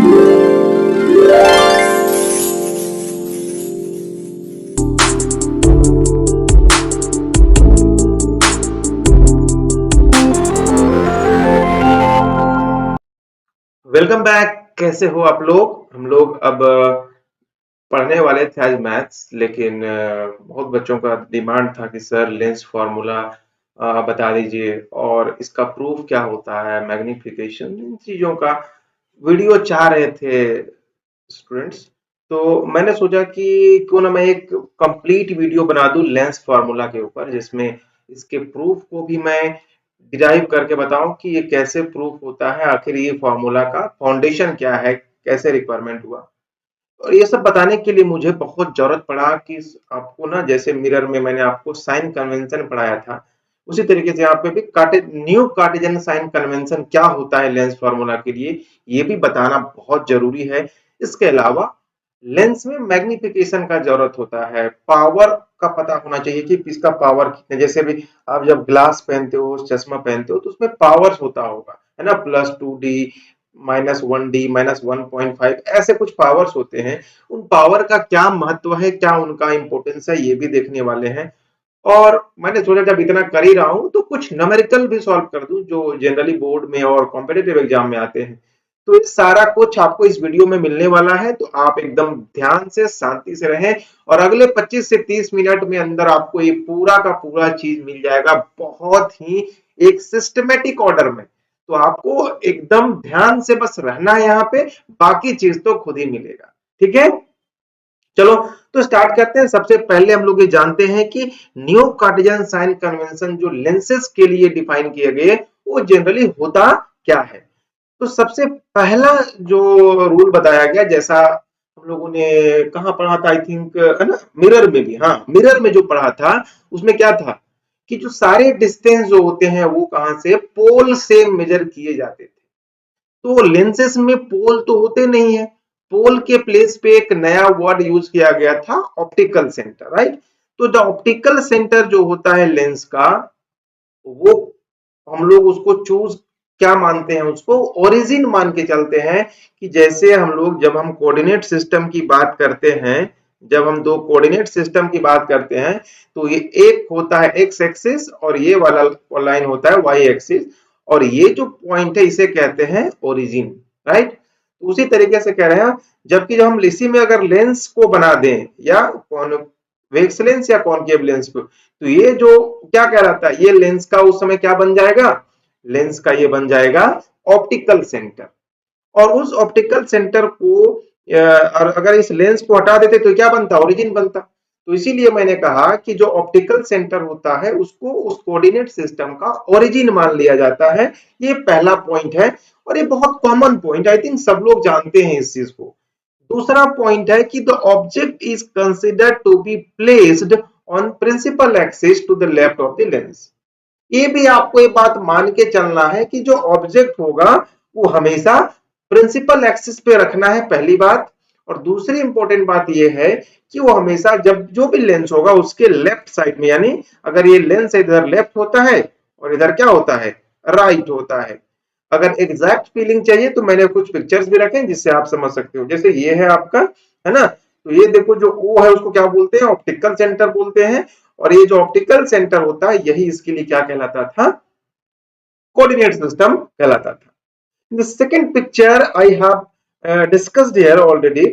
Welcome back. कैसे हो आप लोग? हम लोग अब पढ़ने वाले थे आज मैथ्स, लेकिन बहुत बच्चों का डिमांड था कि सर लेंस फार्मूला बता दीजिए और इसका प्रूफ क्या होता है, मैग्निफिकेशन, इन चीजों का वीडियो चाह रहे थे स्टूडेंट्स। तो मैंने सोचा कि क्यों ना मैं एक कंप्लीट वीडियो बना दूं लेंस फार्मूला के ऊपर, जिसमें इसके प्रूफ को भी मैं डिराइव करके बताऊं कि ये कैसे प्रूफ होता है, आखिर ये फार्मूला का फाउंडेशन क्या है, कैसे रिक्वायरमेंट हुआ। और ये सब बताने के लिए मुझे बहुत जरूरत पड़ा कि आपको ना, जैसे मिरर में मैंने आपको साइन कन्वेंशन पढ़ाया था, उसी तरीके से यहाँ पे भी न्यू कार्टेशियन साइन कन्वेंशन क्या होता है लेंस फार्मूला के लिए, ये भी बताना बहुत जरूरी है। इसके अलावा लेंस में मैग्निफिकेशन का जरूरत होता है, पावर का पता होना चाहिए कि इसका पावर कितने, जैसे भी आप जब ग्लास पहनते हो, चश्मा पहनते हो, तो उसमें पावर होता होगा, है ना, +2D, -1D, -1.5, ऐसे कुछ पावर्स होते हैं। उन पावर का क्या महत्व है, क्या उनका इंपॉर्टेंस है, ये भी देखने वाले हैं। और मैंने सोचा जब इतना कर ही रहा हूं तो कुछ न्यूमेरिकल भी सॉल्व कर दूं जो जनरली बोर्ड में और कॉम्पिटिटिव एग्जाम में आते हैं। तो ये सारा कुछ आपको इस वीडियो में मिलने वाला है, तो आप एकदम ध्यान से शांति से रहें और अगले 25 से 30 मिनट में अंदर आपको ये पूरा का पूरा चीज मिल जाएगा, बहुत ही एक सिस्टमेटिक ऑर्डर में। तो आपको एकदम ध्यान से बस रहना है यहाँ पे, बाकी चीज तो खुद ही मिलेगा। ठीक है, चलो तो स्टार्ट करते हैं। सबसे पहले हम लोग ये जानते हैं कि न्यू कार्टेशियन साइन कन्वेंशन जो लेंसेज के लिए डिफाइन किए गए, वो जनरली होता क्या है। तो सबसे पहला जो रूल बताया गया, जैसा हम लोगों ने कहा पढ़ा था, आई थिंक, है ना, मिरर में भी, हाँ मिरर में जो पढ़ा था उसमें क्या था कि जो सारे डिस्टेंस जो होते हैं वो कहां से, पोल से मेजर किए जाते थे। तो लेंसेस में पोल तो होते नहीं है, पोल के प्लेस पे एक नया वर्ड यूज किया गया था, ऑप्टिकल सेंटर, राइट। तो जो ऑप्टिकल सेंटर जो होता है लेंस का, वो हम लोग उसको चूज क्या मानते हैं, उसको ओरिजिन मान के चलते हैं। कि जैसे हम लोग जब हम कोऑर्डिनेट सिस्टम की बात करते हैं, जब हम दो कोऑर्डिनेट सिस्टम की बात करते हैं, तो ये एक होता है एक्स एक्सिस और ये वाला लाइन होता है वाई एक्सिस, और ये जो पॉइंट है इसे कहते हैं ओरिजिन, राइट। तो उसी तरीके से कह रहे हैं, जबकि जब हम इसी में अगर लेंस को बना दें या कॉन्वेक्स लेंस या कॉनकेव लेंस को, तो ये जो क्या कह रहा था, ये लेंस का उस समय क्या बन जाएगा, लेंस का ये बन जाएगा ऑप्टिकल सेंटर। और उस ऑप्टिकल सेंटर को और अगर इस लेंस को हटा देते तो क्या बनता, ओरिजिन बनता। तो इसीलिए मैंने कहा कि जो ऑप्टिकल सेंटर होता है उसको उस कोऑर्डिनेट सिस्टम का ओरिजिन मान लिया जाता है। ये पहला पॉइंट है और ये बहुत कॉमन पॉइंट, आई थिंक सब लोग जानते हैं इस चीज को। दूसरा पॉइंट है कि the object is considered to be placed on principal axis to the left of the lens. ये भी आपको ये बात मान के चलना है कि जो ऑब्जेक्ट होगा वो हमेशा प्रिंसिपल एक्सिस पे रखना है, पहली बात। और दूसरी इंपॉर्टेंट बात ये है कि वो हमेशा जब जो भी लेंस होगा उसके लेफ्ट साइड में, यानी अगर ये लेंस इधर लेफ्ट होता है और इधर क्या होता है, राइट होता है। अगर एग्जैक्ट फीलिंग चाहिए तो मैंने कुछ पिक्चर्स भी रखे जिससे आप समझ सकते हो। जैसे ये है आपका, है ना, तो ये देखो जो ओ है उसको क्या बोलते हैं, ऑप्टिकल सेंटर बोलते हैं। और ये जो ऑप्टिकल सेंटर होता है यही इसके लिए क्या कहलाता था, कोऑर्डिनेट सिस्टम कहलाता था। In the second picture I have discussed here already,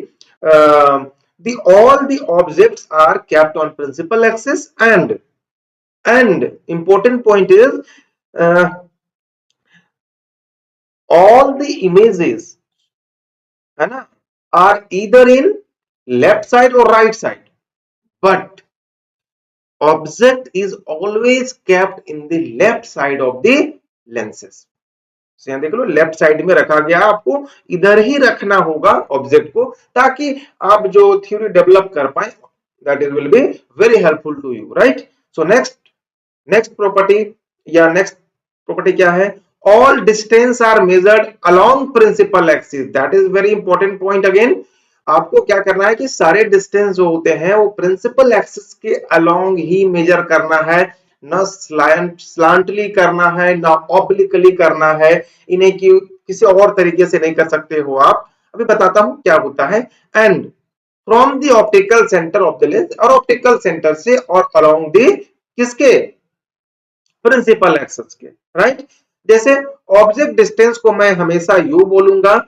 all the objects are kept on principal axis, and important point is, uh, all the images, है ना, are either in left side or right side, but object is always kept in the left side of the lenses। यहाँ देख लो, left side में रखा गया, आपको इधर ही रखना होगा ऑब्जेक्ट को, ताकि आप जो थ्योरी डेवलप कर पाए, that is will be very helpful to you, right. So next next property या नेक्स्ट प्रॉपर्टी क्या है, all distance are measured along principal axis. That is very important point again. आपको क्या करना है कि सारे डिस्टेंस जो होते हैं वो प्रिंसिपल एक्सिस के अलोंग ही मेजर करना है, ना स्लांटली करना है, ना ऑब्लिकली करना है। इन्हें किसी और तरीके से नहीं कर सकते हो आप। अभी बताता हूं क्या होता है। And from the optical centre of the lens, और ऑप्टिकल सेंटर से और अलोंग द किसके, प्रिंसिपल एक्सिस के, राइट। जैसे ऑब्जेक्ट डिस्टेंस को मैं हमेशा यू बोलूंगा,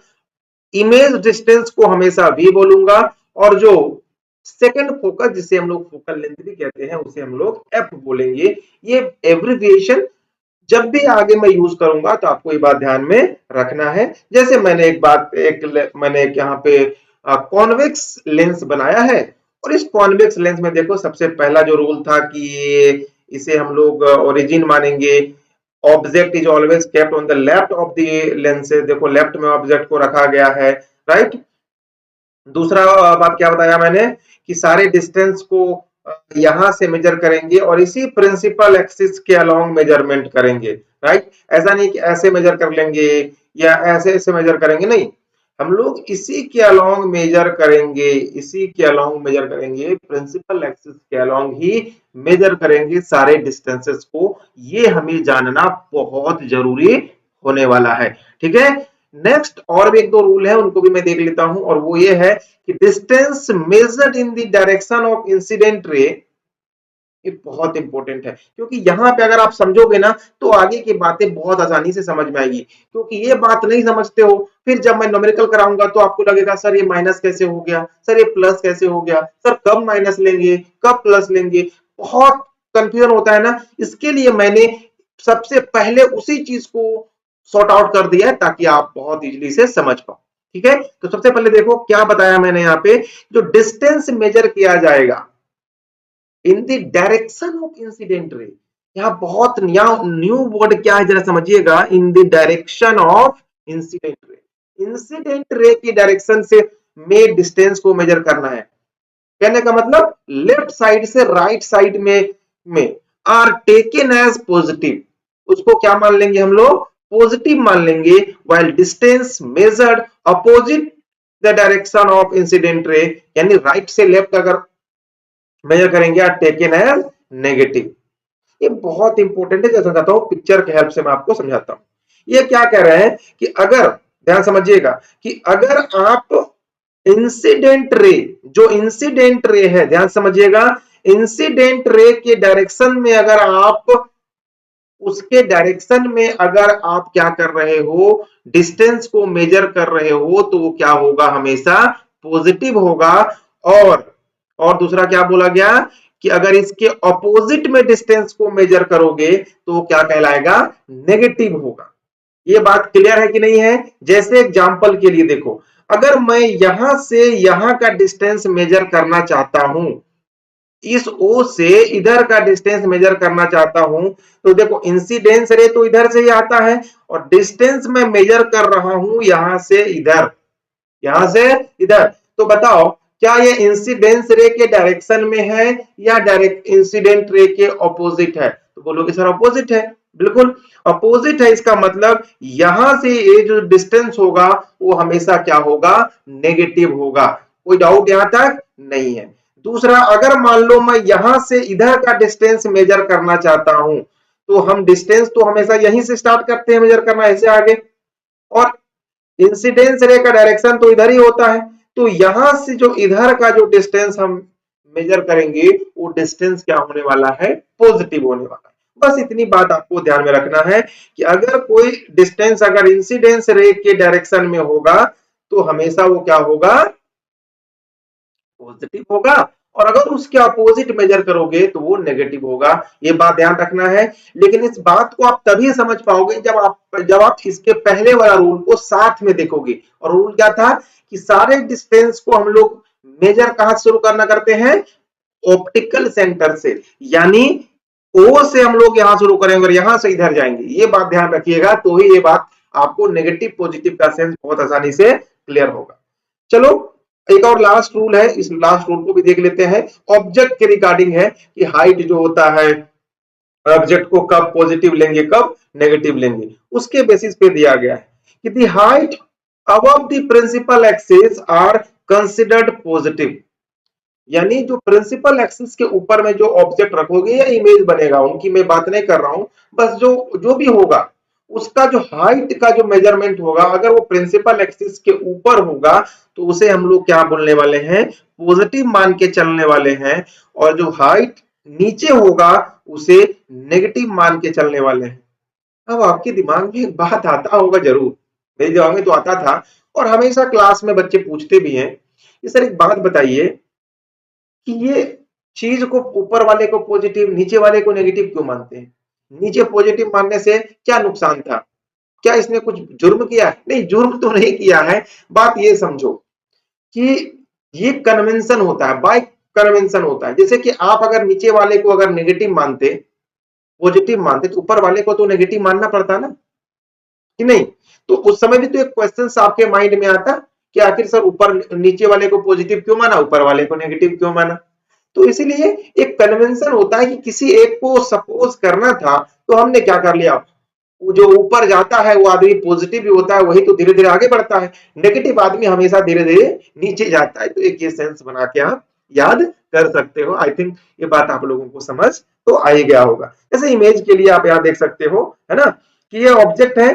इमेज डिस्टेंस को हमेशा वी बोलूंगा, और जो सेकंड फोकस जिसे हम लोग फोकल लेंथ भी कहते हैं उसे हम लोग एफ बोलेंगे। ये एब्रिविएशन जब भी आगे मैं यूज करूंगा तो आपको ये बात ध्यान में रखना है। जैसे मैंने एक यहाँ पे कॉन्वेक्स लेंस बनाया है, और इस कॉन्वेक्स लेंस में देखो सबसे पहला जो रूल था कि ये इसे हम लोग ओरिजिन मानेंगे। Object is always kept on the left of the lenses, देखो लेफ्ट में ऑब्जेक्ट को रखा गया है, राइट। दूसरा बात क्या बताया मैंने कि सारे डिस्टेंस को यहां से मेजर करेंगे और इसी प्रिंसिपल एक्सिस के अलोंग मेजरमेंट करेंगे, राइट। ऐसा नहीं कि ऐसे मेजर कर लेंगे या ऐसे ऐसे मेजर करेंगे, नहीं, हम लोग इसी के अलोंग मेजर करेंगे, इसी के अलोंग मेजर करेंगे, प्रिंसिपल एक्सिस के अलोंग ही मेजर करेंगे सारे डिस्टेंसेस को। ये हमें जानना बहुत जरूरी होने वाला है, ठीक है। नेक्स्ट और भी एक दो रूल है, उनको भी मैं देख लेता हूं, और वो ये है कि distance measured in the direction of incident ray, ये बहुत इंपॉर्टेंट है, क्योंकि यहाँ पे अगर आप समझोगे ना तो आगे की बातें बहुत आसानी से समझ में आएगी। क्योंकि ये बात नहीं समझते हो, फिर जब मैं न्यूमेरिकल कराऊंगा तो आपको लगेगा सर ये माइनस कैसे हो गया, सर ये प्लस कैसे हो गया, सर कब माइनस लेंगे कब प्लस लेंगे, बहुत कंफ्यूजन होता है ना। इसके लिए मैंने सबसे पहले उसी चीज को सॉर्ट आउट कर दिया है ताकि आप बहुत इजीली से समझ पाओ, ठीक है। तो सबसे पहले देखो क्या बताया मैंने यहाँ पे, जो डिस्टेंस मेजर किया जाएगा in the direction of incident ray, यहाँ बहुत न्यू वर्ड क्या है जरा समझिएगा, in the direction of incident ray. Incident ray की डायरेक्शन से में डिस्टेंस को मेजर करना है। कहने का मतलब लेफ्ट साइड से राइट साइड में आर टेकन एज पॉजिटिव, उसको क्या मान लेंगे हम लोग, पॉजिटिव मान लेंगे। While distance measured opposite the direction of incident ray, यानी राइट से लेफ्ट अगर मेजर करेंगे आर टेकन एज नेगेटिव। ये बहुत इंपॉर्टेंट है, जैसा समझाता हूं पिक्चर के हेल्प से मैं आपको समझाता हूं। ये क्या कह रहे हैं कि अगर, ध्यान समझिएगा, कि अगर आप इंसिडेंट रे, जो इंसिडेंट रे है, ध्यान समझिएगा, इंसिडेंट रे के डायरेक्शन में अगर आप, उसके डायरेक्शन में अगर आप क्या कर रहे हो, डिस्टेंस को मेजर कर रहे हो, तो वो क्या होगा, हमेशा पॉजिटिव होगा। और और दूसरा क्या बोला गया कि अगर इसके ऑपोजिट में डिस्टेंस को मेजर करोगे तो वो क्या कहलाएगा, नेगेटिव होगा। ये बात क्लियर है कि नहीं है। जैसे एग्जांपल के लिए देखो, अगर मैं यहां से यहां का डिस्टेंस मेजर करना चाहता हूं, इस ओ से इधर का डिस्टेंस मेजर करना चाहता हूं, तो देखो इंसिडेंस रे तो इधर से ही आता है, और डिस्टेंस में मेजर कर रहा हूं यहां से इधर, यहां से इधर। तो बताओ क्या ये इंसिडेंस रे के डायरेक्शन में है या डायरेक्ट इंसिडेंट रे के ऑपोजिट है, तो बोलोगे सर ऑपोजिट है। बिल्कुल अपोजिट है, इसका मतलब यहां से ये जो डिस्टेंस होगा वो हमेशा क्या होगा, नेगेटिव होगा। कोई डाउट यहां तक नहीं है। दूसरा, अगर मान लो मैं यहां से इधर का डिस्टेंस मेजर करना चाहता हूं, तो हम डिस्टेंस तो हमेशा यहीं से स्टार्ट करते हैं मेजर करना, ऐसे आगे, और इंसिडेंस रे का डायरेक्शन तो इधर ही होता है, तो यहां से जो इधर का जो डिस्टेंस हम मेजर करेंगे वो डिस्टेंस क्या होने वाला है, पॉजिटिव होने वाला है। बस इतनी बात आपको ध्यान में रखना है कि अगर कोई डिस्टेंस अगर इंसिडेंस रे के डायरेक्शन में होगा तो हमेशा वो क्या होगा, पॉजिटिव होगा, और अगर उसके अपोजिट मेजर करोगे तो वो नेगेटिव होगा। ये बात ध्यान रखना है। लेकिन इस बात को आप तभी समझ पाओगे जब आप इसके पहले वाला रूल को साथ में देखोगे। और रूल क्या था कि सारे डिस्टेंस को हम लोग मेजर कहां से शुरू करना करते हैं, ऑप्टिकल सेंटर से, यानी ओ से हम लोग यहां शुरू करेंगे और यहां से इधर जाएंगे। ये बात ध्यान रखिएगा, तो ही ये बात आपको नेगेटिव पॉजिटिव का सेंस बहुत आसानी से क्लियर होगा। चलो एक और लास्ट रूल है, इस लास्ट रूल को भी देख लेते हैं। ऑब्जेक्ट के रिगार्डिंग है कि हाइट जो होता है, ऑब्जेक्ट को कब पॉजिटिव लेंगे कब नेगेटिव लेंगे, उसके बेसिस पे दिया गया है कि the height above the principal axis are considered positive. यानी जो प्रिंसिपल एक्सिस के ऊपर में जो ऑब्जेक्ट रखोगे या इमेज बनेगा, उनकी मैं बात नहीं कर रहा हूं, बस जो जो भी होगा उसका जो हाइट का जो मेजरमेंट होगा, अगर वो प्रिंसिपल एक्सिस के ऊपर होगा तो उसे हम लोग क्या बोलने वाले हैं, पॉजिटिव मान के चलने वाले हैं, और जो हाइट नीचे होगा उसे नेगेटिव मान के चलने वाले हैं। अब आपके दिमाग में एक बात आता होगा जरूर, मेरे दिमाग में तो आता था, और हमेशा क्लास में बच्चे पूछते भी हैं कि सर एक बात बताइए कि ये चीज को ऊपर वाले को पॉजिटिव, नीचे वाले को नेगेटिव क्यों मानते हैं? नीचे पॉजिटिव मानने से क्या नुकसान था? क्या इसने कुछ जुर्म किया है? नहीं, जुर्म तो नहीं किया है। बात ये समझो कि ये कन्वेंशन होता है, बाय कन्वेंशन होता है। जैसे कि आप अगर नीचे वाले को अगर नेगेटिव मानते, पॉजिटिव मानते, तो ऊपर वाले को तो नेगेटिव मानना पड़ता ना, कि नहीं? तो उस समय भी तो एक क्वेश्चन आपके माइंड में आता कि आखिर सर ऊपर नीचे वाले को पॉजिटिव क्यों माना, ऊपर वाले को नेगेटिव क्यों माना? तो इसीलिए एक कन्वेंशन होता है कि किसी एक को सपोज करना था, तो हमने क्या कर लिया, वो जो ऊपर जाता है वो आदमी पॉजिटिव भी होता है, वही तो धीरे धीरे आगे बढ़ता है। नेगेटिव आदमी हमेशा धीरे धीरे नीचे जाता है। तो एक ये सेंस बना के आप याद कर सकते हो। आई थिंक ये बात आप लोगों को समझ तो आ ही गया होगा। जैसे इमेज के लिए आप यहाँ देख सकते हो, है ना, कि ये ऑब्जेक्ट है।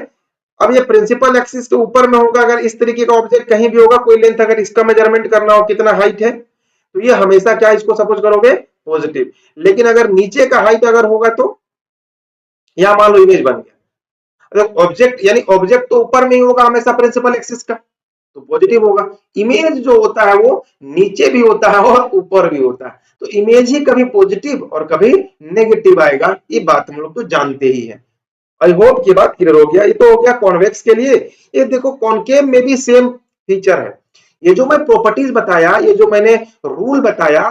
अब ये प्रिंसिपल एक्सिस के ऊपर में होगा, अगर इस तरीके का ऑब्जेक्ट कहीं भी होगा, कोई लेंथ, अगर इसका मेजरमेंट करना हो कितना हाइट है, तो ये हमेशा क्या इसको सपोज करोगे, पॉजिटिव। लेकिन अगर नीचे का हाइट अगर होगा तो यहां मान लो इमेज बन गया। ऑब्जेक्ट यानी ऑब्जेक्ट तो ऊपर में ही होगा हमेशा प्रिंसिपल एक्सिस का, तो पॉजिटिव होगा। इमेज जो होता है वो नीचे भी होता है और ऊपर भी होता है, तो इमेज ही कभी पॉजिटिव और कभी नेगेटिव आएगा। ये बात हम लोग तो जानते ही है। आई होप ये बात क्लियर हो गया। ये तो हो गया कॉन्वेक्स के लिए। ये देखो कॉनकेव में भी सेम फीचर है। ये जो मैं प्रॉपर्टीज बताया, ये जो मैंने रूल बताया,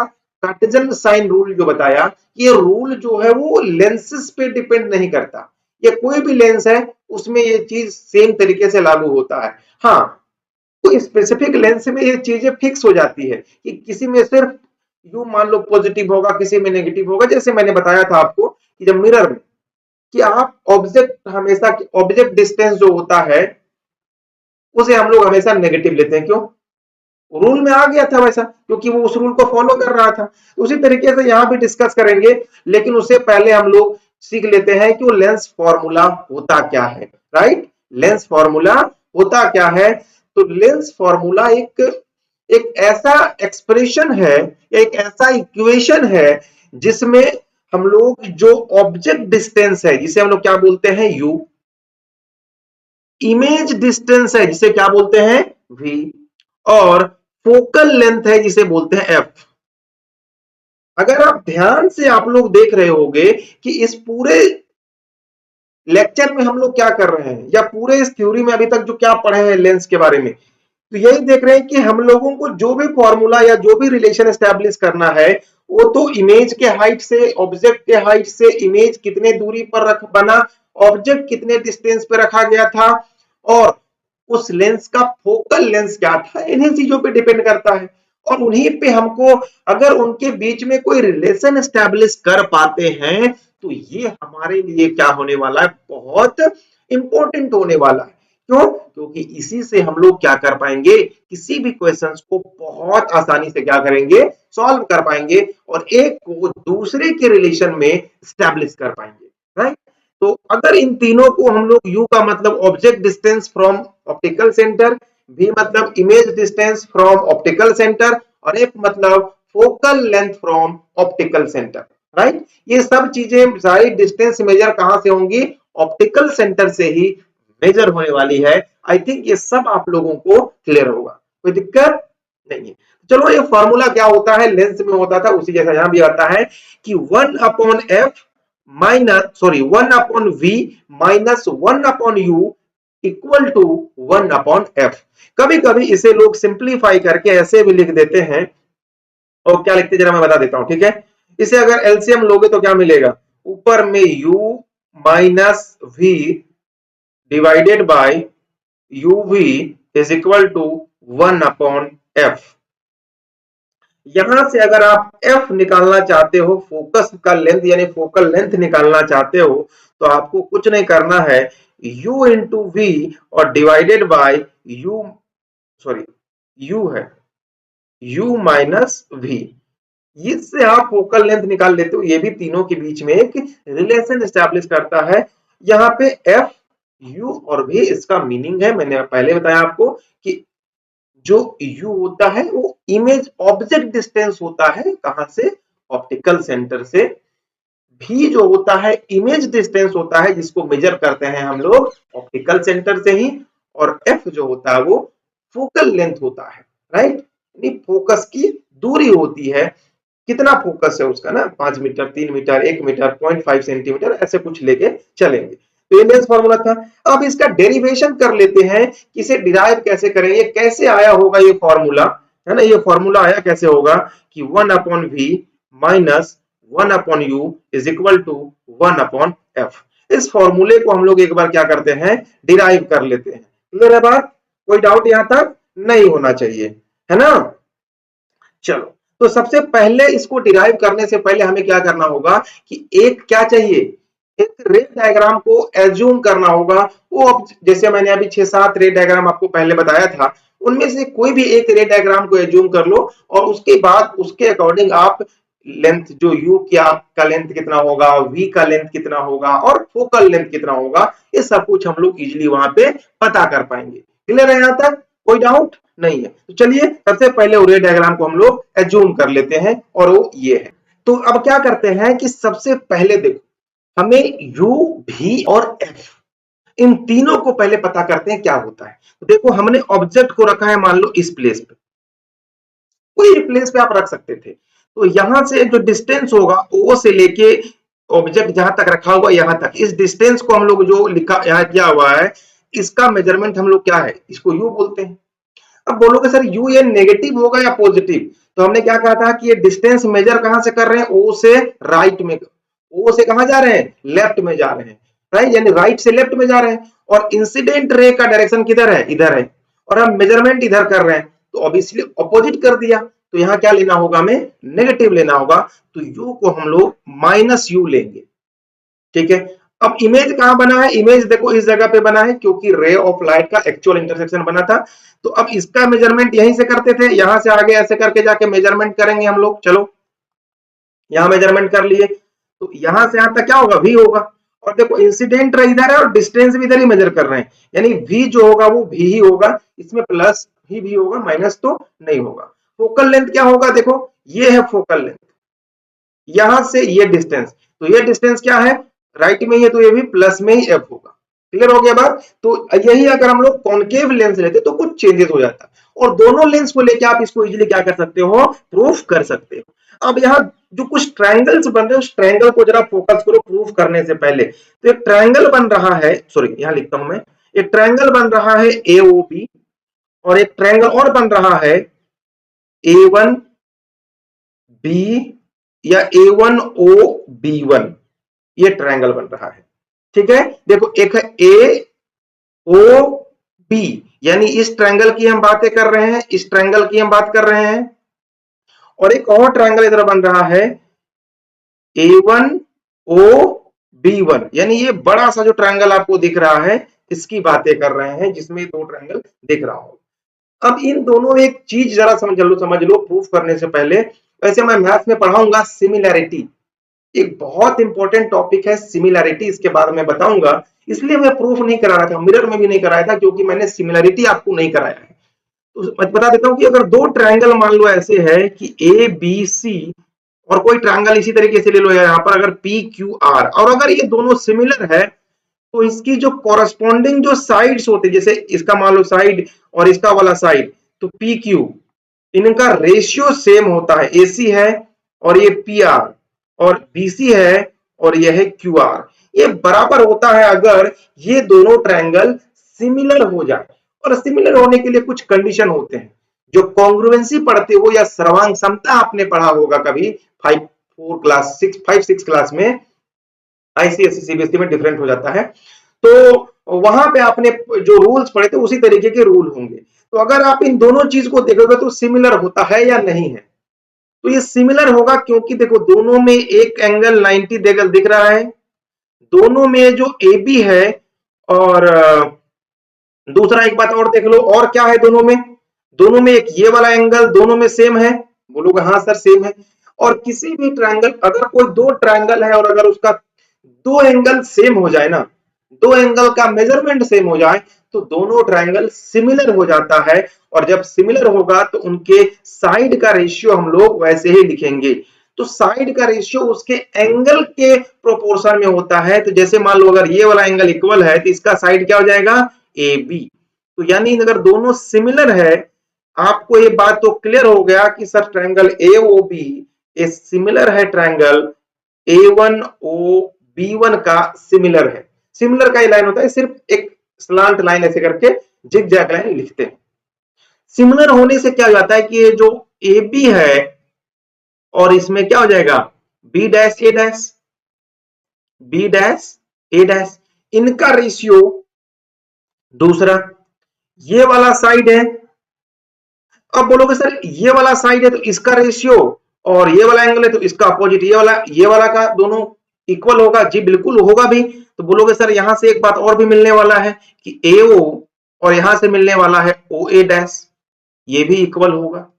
कार्टेशियन साइन रूल जो बताया, ये रूल जो है वो लेंसेस पे डिपेंड नहीं करता। ये कोई भी लेंस है उसमें ये चीज सेम तरीके से लागू होता है। हाँ, तो स्पेसिफिक लेंस में ये चीजें फिक्स हो जाती है कि किसी में सिर्फ यू मान लो पॉजिटिव होगा, किसी में नेगेटिव होगा। जैसे मैंने बताया था आपको कि जब मिरर में कि आप ऑब्जेक्ट हमेशा, ऑब्जेक्ट डिस्टेंस जो होता है उसे हम लोग हमेशा नेगेटिव लेते हैं। क्यों? रूल में आ गया था वैसा, क्योंकि वो उस रूल को फॉलो कर रहा था। उसी तरीके से यहां भी डिस्कस करेंगे, लेकिन उससे पहले हम लोग सीख लेते हैं कि वो लेंस फॉर्मूला होता क्या है। राइट, लेंस फॉर्मूला होता क्या है? तो लेंस फॉर्मूला एक एक ऐसा एक्सप्रेशन है, एक ऐसा इक्वेशन है जिसमें हम लोग जो ऑब्जेक्ट डिस्टेंस है जिसे हम लोग क्या बोलते हैं, यू, इमेज डिस्टेंस है जिसे क्या बोलते हैं, वी, और फोकल लेंथ है जिसे बोलते हैं एफ। अगर आप ध्यान से आप लोग देख रहे होंगे कि इस पूरे लेक्चर में हम लोग क्या कर रहे हैं, या पूरे इस थ्योरी में अभी तक जो क्या पढ़े हैं लेंस के बारे में, तो यही देख रहे हैं कि हम लोगों को जो भी फॉर्मूला या जो भी रिलेशन एस्टेब्लिश करना है, वो तो इमेज के हाइट से, ऑब्जेक्ट के हाइट से इमेज कितने दूरी पर रख बना, ऑब्जेक्ट कितने डिस्टेंस पे रखा गया था, और उस लेंस का फोकल लेंस क्या था, इन्हीं चीजों पे डिपेंड करता है। और उन्हीं पे हमको, अगर उनके बीच में कोई रिलेशन एस्टेब्लिश कर पाते हैं, तो ये हमारे लिए क्या होने वाला है, बहुत इंपॉर्टेंट होने वाला है। क्यों? क्योंकि इसी से हम लोग क्या कर पाएंगे, किसी भी क्वेश्चंस को बहुत आसानी से क्या करेंगे, सॉल्व कर पाएंगे, और एक को दूसरे के रिलेशन में स्टैब्लिश कर पाएंगे। राइट? तो अगर इन तीनों को हम लोग, यू का मतलब object distance from optical centre, v मतलब image distance from optical centre, और एफ मतलब focal length from optical centre. Right, ये सब चीजें, सारी डिस्टेंस मेजर कहां से होंगी, ऑप्टिकल सेंटर से ही मेजर होने वाली है। आई थिंक ये सब आप लोगों को क्लियर होगा, कोई दिक्कत नहीं है। चलो, ये फॉर्मूला क्या होता है, लेंस में होता था उसी जैसा यहां भी आता है कि 1/f minus, sorry, 1/v minus 1/u equal to 1/f। कभी कभी इसे लोग सिंप्लीफाई करके ऐसे भी लिख देते हैं, और क्या लिखते जरा मैं बता देता हूं, ठीक है। इसे अगर एलसीएम लोगे तो क्या मिलेगा, ऊपर में u minus v divided by uv is equal to 1/f। यहां से अगर आप f निकालना चाहते हो, फोकस का लेंथ यानी फोकल लेंथ निकालना चाहते हो, तो आपको कुछ नहीं करना है, u इंटू वी और divided by u, sorry, u है u माइनस वी, इससे आप फोकल लेंथ निकाल लेते हो। ये भी तीनों के बीच में एक रिलेशन एस्टैब्लिश करता है। यहाँ पे f यू और भी इसका मीनिंग है, मैंने पहले बताया आपको कि जो यू होता है वो इमेज ऑब्जेक्ट डिस्टेंस होता है, कहां से, ऑप्टिकल सेंटर से। भी जो होता है इमेज डिस्टेंस होता है, जिसको मेजर करते हैं हम लोग ऑप्टिकल सेंटर से ही। और एफ जो होता है वो फोकल लेंथ होता है, राइट, यानी फोकस की दूरी होती है, कितना फोकस है उसका ना, 5 मीटर, 3 मीटर, 1 मीटर, 0.5 सेंटीमीटर, ऐसे कुछ लेके चलेंगे। तो ये लेंस फॉर्मूला था। अब इसका डेरिवेशन कर लेते हैं कि इसे डिराइव कैसे करेंगे, कैसे आया होगा ये फॉर्मूला, है ना। ये फॉर्मूला आया कैसे होगा कि 1/v minus 1/u is equal to 1/f। इस फॉर्मूले को हम लोग एक बार क्या करते हैं, डिराइव कर लेते हैं। क्लियर है बात, कोई डाउट यहां तक नहीं होना चाहिए, है ना। चलो, तो सबसे पहले इसको डिराइव करने से पहले हमें क्या करना होगा कि एक क्या चाहिए, एक रे डायग्राम को एज्यूम करना होगा। वो अब जैसे मैंने अभी 6-7 रे डायग्राम आपको पहले बताया था, उनमें से कोई भी एक रे डायग्राम को एज्यूम कर लो और उसके बाद उसके अकॉर्डिंग आप लेंथ, जो यू का लेंथ कितना होगा, वी का लेंथ कितना होगा और फोकल लेंथ कितना होगा, ये सब कुछ हम लोग इजिली वहां पे पता कर पाएंगे। क्लियर है यहां तक, कोई डाउट नहीं है। तो चलिए सबसे पहले रे डायग्राम को हम लोग एज्यूम कर लेते हैं और वो ये है। तो अब क्या करते हैं कि सबसे पहले देखो, हमें यू, भी और एफ, इन तीनों को पहले पता करते हैं क्या होता है। तो देखो हमने ऑब्जेक्ट को रखा है मान लो इस प्लेस पे, कोई प्लेस पे आप रख सकते थे। तो यहां से जो डिस्टेंस होगा ओ से लेके ऑब्जेक्ट जहां तक रखा हुआ यहां तक, इस डिस्टेंस को हम लोग जो लिखा यहां किया हुआ है, इसका मेजरमेंट हम लोग क्या है, इसको यू बोलते हैं। अब बोलोगे सर यू ये नेगेटिव होगा या पॉजिटिव, तो हमने क्या कहा था कि ये डिस्टेंस मेजर कहां से कर रहे हैं, ओ से राइट में, ओ से कहां जा रहे हैं, लेफ्ट में जा रहे हैं, राइट, यानी राइट से लेफ्ट में जा रहे हैं। और इंसिडेंट रे का डायरेक्शन किधर है, इधर है, और हम मेजरमेंट इधर कर रहे हैं, तो ऑब्वियसली अपोजिट कर दिया। तो यहां क्या लेना होगा, हमें नेगेटिव लेना होगा। तो यू को हम लोग माइनस यू लेंगे, ठीक है। अब इमेज कहां बना है, इमेज देखो इस जगह पे बना है क्योंकि रे ऑफ लाइट का एक्चुअल इंटरसेक्शन बना था। तो अब इसका मेजरमेंट यहीं से करते थे, यहां से आगे ऐसे करके जाके मेजरमेंट करेंगे हम लोग। चलो यहां मेजरमेंट कर लिए, तो यहां से यहां तक क्या होगा, वी होगा। और देखो इंसिडेंट रे इधर है और डिस्टेंस भी इधर ही मेजर कर रहे हैं, यानी वी जो होगा वो भी ही होगा, इसमें प्लस ही भी होगा, माइनस तो नहीं होगा। फोकल लेंथ क्या होगा, देखो ये है फोकल लेंथ, यहां से ये डिस्टेंस, तो ये डिस्टेंस क्या है, राइट में ही है, तो ये भी प्लस में ही एफ होगा। क्लियर हो गया बात। तो यही अगर हम लोग कॉन्केव लेंस लेते तो कुछ चेंजेस हो जाता, और दोनों लेंस को लेके आप इसको इजीली क्या कर सकते हो, प्रूफ कर सकते हो। अब यहाँ जो कुछ ट्रायंगल्स बन रहे हैं, उस ट्रायंगल को जरा फोकस करो प्रूफ करने से पहले। तो एक ट्रायंगल बन रहा है, सॉरी यहाँ लिखता हूं मैं, एक ट्रायंगल बन रहा है एओबी, और एक ट्रायंगल और बन रहा है A1 बी या A1O B1, ये ट्रायंगल बन रहा है, ठीक है। देखो एक है AOB, यानी इस ट्रायंगल की हम बातें कर रहे हैं, इस ट्रायंगल की हम बात कर रहे हैं। और एक और ट्रायंगल इधर बन रहा है A1OB1, यानी ये बड़ा सा जो ट्रायंगल आपको दिख रहा है, इसकी बातें कर रहे हैं, जिसमें दो ट्रायंगल दिख रहा हो। अब इन दोनों एक चीज जरा समझ लो प्रूफ करने से पहले। वैसे मैं मैथ्स में पढ़ाऊंगा सिमिलैरिटी, एक बहुत इंपॉर्टेंट टॉपिक है सिमिलैरिटी, इसके बारे में बताऊंगा, इसलिए मैं प्रूफ नहीं करा रहा था, मिरर में भी नहीं कराया था, क्योंकि मैंने सिमिलैरिटी आपको नहीं कराया है। तो मैं बता देता हूं कि अगर दो ट्रायंगल मान लो ऐसे है कि ए बी सी, और कोई ट्रायंगल इसी तरीके से ले लो यहाँ पर, अगर पी क्यू आर, और अगर ये दोनों सिमिलर है, तो इसकी जो कॉरस्पॉन्डिंग जो साइड्स होते हैं, जैसे इसका मान लो साइड और इसका वाला साइड, तो पी क्यू, इनका रेशियो सेम होता है, एसी है और ये पी आर, और बीसी है और यह है क्यू आर, ये बराबर होता है अगर ये दोनों ट्रायंगल सिमिलर हो जाए। और सिमिलर होने के लिए कुछ कंडीशन होते हैं, जो कॉन्ग्रुएंसी पढ़ते हो या सर्वांग समता आपने पढ़ा होगा कभी 5-6 क्लास में, आईसीएसई सीबीएसई में डिफरेंट हो जाता है, तो वहां पे आपने जो रूल्स पढ़े थे उसी तरीके के रूल होंगे। तो अगर आप इन दोनों चीज को देखोगे तो सिमिलर होता है या नहीं है, तो ये सिमिलर होगा, क्योंकि देखो दोनों में एक एंगल 90 दिख रहा है, दोनों में जो ए बी है, और दूसरा एक बात और देख लो, और क्या है दोनों में एक ये वाला एंगल दोनों में सेम है, बोलोगे हाँ सर सेम है। और किसी भी ट्रायंगल, अगर कोई दो ट्रायंगल है और अगर उसका दो एंगल सेम हो जाए ना, दो एंगल का मेजरमेंट सेम हो जाए तो दोनों ट्रायंगल सिमिलर हो जाता है, और जब सिमिलर होगा तो उनके साइड का रेशियो हम लोग वैसे ही लिखेंगे। तो साइड का रेशियो उसके एंगल के प्रोपोर्शन में होता है। तो जैसे मान लो अगर ये वाला एंगल इक्वल है तो इसका साइड क्या हो जाएगा, ए बी। तो यानी अगर दोनों सिमिलर है, आपको ये बात तो क्लियर हो गया कि sir triangle A O B A similar है ट्रायंगल A1 O B1 का सिमिलर है। सिमिलर का ये लाइन होता है, सिर्फ एक स्लांट लाइन ऐसे करके जिगजैग लाइन लिखते हैं। सिमिलर होने से क्या हो जाता है कि ये जो ए बी है और इसमें क्या हो जाएगा B dash A dash, B dash A dash, इनका रेशियो दूसरा ये वाला साइड है। अब बोलोगे सर ये वाला साइड है तो इसका रेशियो और ये वाला एंगल है तो इसका अपोजिट ये वाला का दोनों इक्वल होगा, जी बिल्कुल होगा भी। तो बोलोगे सर यहां से एक बात और भी मिलने वाला है कि AO और यहां से मिलने वाला है OA डैश, ये भी इक्वल होगा।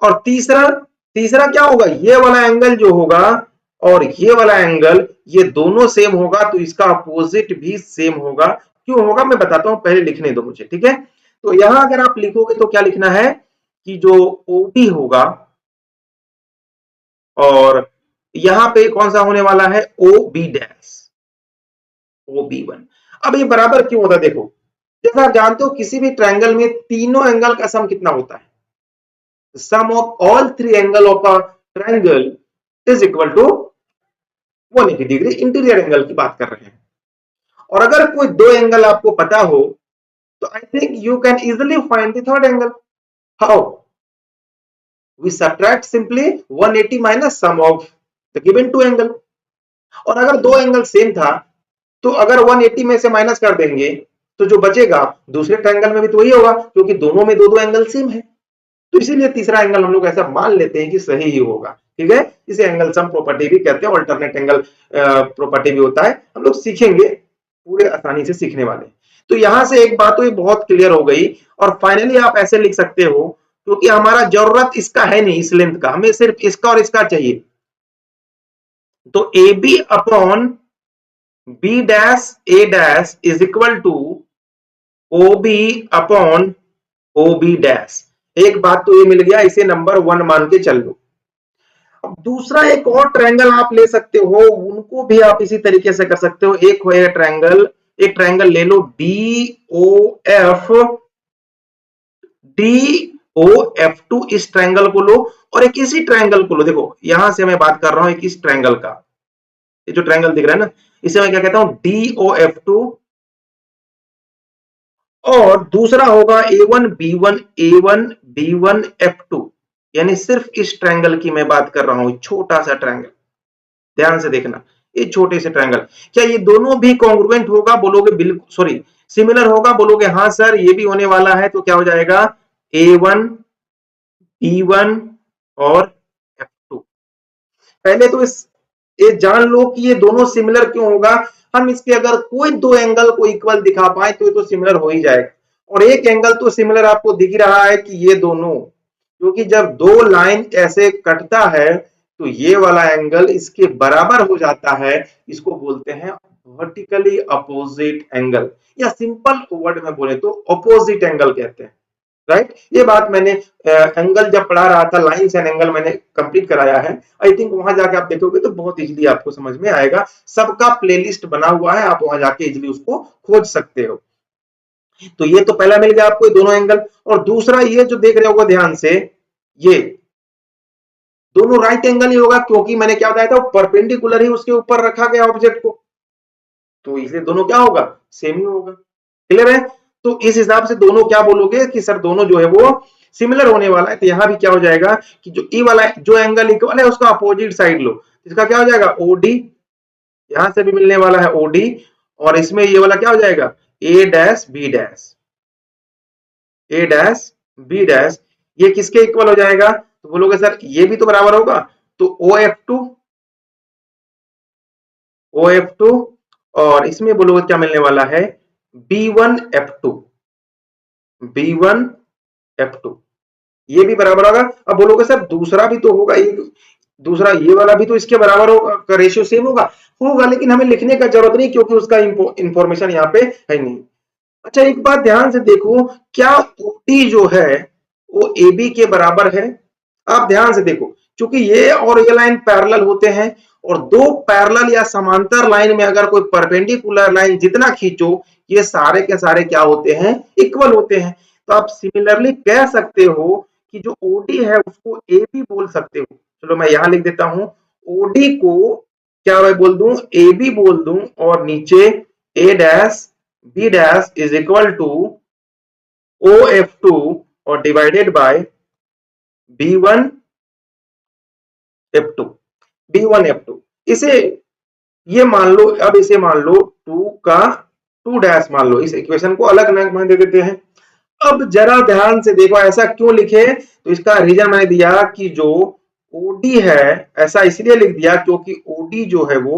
और तीसरा तीसरा क्या होगा, ये वाला एंगल जो होगा और ये वाला एंगल ये दोनों सेम होगा तो इसका अपोजिट भी सेम होगा। क्यों होगा मैं बताता हूं, पहले लिखने दो मुझे, ठीक है। तो यहां अगर आप लिखोगे तो क्या लिखना है कि जो OB होगा और यहां पे कौन सा होने वाला है OB डैश, OB1। अब ये बराबर क्यों होता है, देखो जैसा आप जानते हो किसी भी ट्रायंगल में तीनों एंगल का सम कितना होता है, sum of all three angle of a triangle is equal to 180 degree. Interior angle की बात कर रहे हैं। और अगर कोई दो एंगल आपको पता हो तो I think you can easily find the third angle. How, we subtract simply 180 minus sum of the given two angle. और अगर दो एंगल सेम था तो अगर 180 में से माइनस कर देंगे तो जो बचेगा दूसरे ट्रायंगल में भी तो वही होगा, क्योंकि दोनों में दो दो एंगल सेम है। तो इसीलिए तीसरा एंगल हम लोग ऐसा मान लेते हैं कि सही ही होगा, ठीक है। इसे एंगल सम प्रॉपर्टी भी कहते हैं, अल्टरनेट एंगल प्रॉपर्टी भी होता है। हम लोग सीखेंगे, पूरे आसानी से सीखने वाले। तो यहां से एक बात तो ये बहुत क्लियर हो गई। और फाइनली आप ऐसे लिख सकते हो, क्योंकि हमारा जरूरत इसका है नहीं, इस लेंथ का, हमें सिर्फ इसका और इसका चाहिए। तो A B upon B dash A dash is equal to O B upon O B dash. एक बात तो ये मिल गया, इसे नंबर 1 मान के चल लो। अब दूसरा एक और ट्रायंगल आप ले सकते हो, उनको भी आप इसी तरीके से कर सकते हो। एक हो ट्रायंगल, एक ट्रायंगल ले लो DOF2, इस ट्रायंगल को लो और एक इसी ट्रायंगल को लो। देखो यहां से मैं बात कर रहा हूं एक इस ट्रायंगल का, ये जो ट्रायंगल दिख रहा है ना, इसे मैं क्या कहता हूं DOF2। और दूसरा होगा A1B1 यानी सिर्फ इस ट्रायंगल की मैं बात कर रहा हूं, छोटा सा ट्रायंगल, ध्यान से देखना। ये छोटे से ट्रायंगल, क्या ये दोनों भी कॉन्ग्रुएंट होगा, बोलोगे बिल्कुल, सॉरी सिमिलर होगा, बोलोगे हाँ सर ये भी होने वाला है। तो क्या हो जाएगा A1B1 और F2। पहले तो ये जान लो कि ये दोनों सिमिलर क्यों होगा। हम इसके अगर कोई दो एंगल को इक्वल दिखा पाए तो ये तो सिमिलर हो ही जाएगा। और एक एंगल तो सिमिलर आपको दिख रहा है कि ये दोनों, क्योंकि जब दो लाइन ऐसे कटता है तो ये वाला एंगल इसके बराबर हो जाता है। इसको बोलते हैं वर्टिकली अपोजिट एंगल, या सिंपल वर्ड में बोले तो अपोजिट एंगल कहते हैं, राइट। ये बात मैंने एंगल जब पढ़ा रहा था, लाइंस एंड एंगल मैंने कंप्लीट कराया है। आई थिंक वहां जाके आप देखोगे तो बहुत इजीली आपको समझ में आएगा। सबका प्लेलिस्ट बना हुआ है, आप वहां जाके इजीली उसको खोज सकते हो। तो ये तो पहला मिल गया आपको दोनों एंगल। और दूसरा ये जो देख रहे होगा ध्यान से, ये दोनों राइट एंगल ही होगा, क्योंकि मैंने क्या बताया था परपेंडिकुलर ही उसके ऊपर रखा गया ऑब्जेक्ट को, तो इसलिए दोनों क्या होगा, सेम ही होगा। क्लियर है। तो इस हिसाब से दोनों क्या बोलोगे कि सर दोनों जो है वो सिमिलर होने वाला है। तो यहां भी क्या हो जाएगा कि जो ई वाला जो एंगल इक्वल है उसका अपोजिट साइड लो, इसका क्या हो जाएगा OD, यहां से भी मिलने वाला है OD। और इसमें ये वाला क्या हो जाएगा A dash B dash, A dash B dash, ये किसके इक्वल हो जाएगा, तो बोलोगे सर ये भी तो बराबर होगा। तो OF2 और इसमें बोलोगे क्या मिलने वाला है B1F2, B1F2, ये भी बराबर होगा। अब बोलोगे सर दूसरा भी तो होगा, दूसरा ये वाला भी तो इसके बराबर होगा, रेशियो सेम होगा, लेकिन हमें लिखने का जरूरत नहीं क्योंकि उसका इंफॉर्मेशन यहाँ पे है नहीं। अच्छा एक बात ध्यान से देखो, क्या ओडी जो है वो AB के बराबर है? आप ध्यान से देखो, क्योंकि ये और ये लाइन पैरेलल होते हैं, और दो पैरेलल या समांतर लाइन में अगर कोई परपेंडिकुलर लाइन जितना खींचो, ये सारे के सारे क्या होते हैं? इक्वल होते हैं। तो आप सिमिलरली कह सकते हो कि जो ओडी है उसको AB बोल सकते हो। चलो मैं यहां लिख देता हूं, ओडी को क्या मैं बोल दूं? AB बोल दूं, और नीचे A dash B dash is equal to OF2 और divided by B1 F2, B1 F2। इसे ये मान लो, अब इसे मान लो 2 का 2 डैश मान लो, इस इक्वेशन को अलग नाम दे देते हैं। अब जरा ध्यान से देखो ऐसा क्यों लिखे, तो इसका रीजन मैंने दिया कि जो ओडी है, ऐसा इसलिए लिख दिया क्योंकि ओडी जो है वो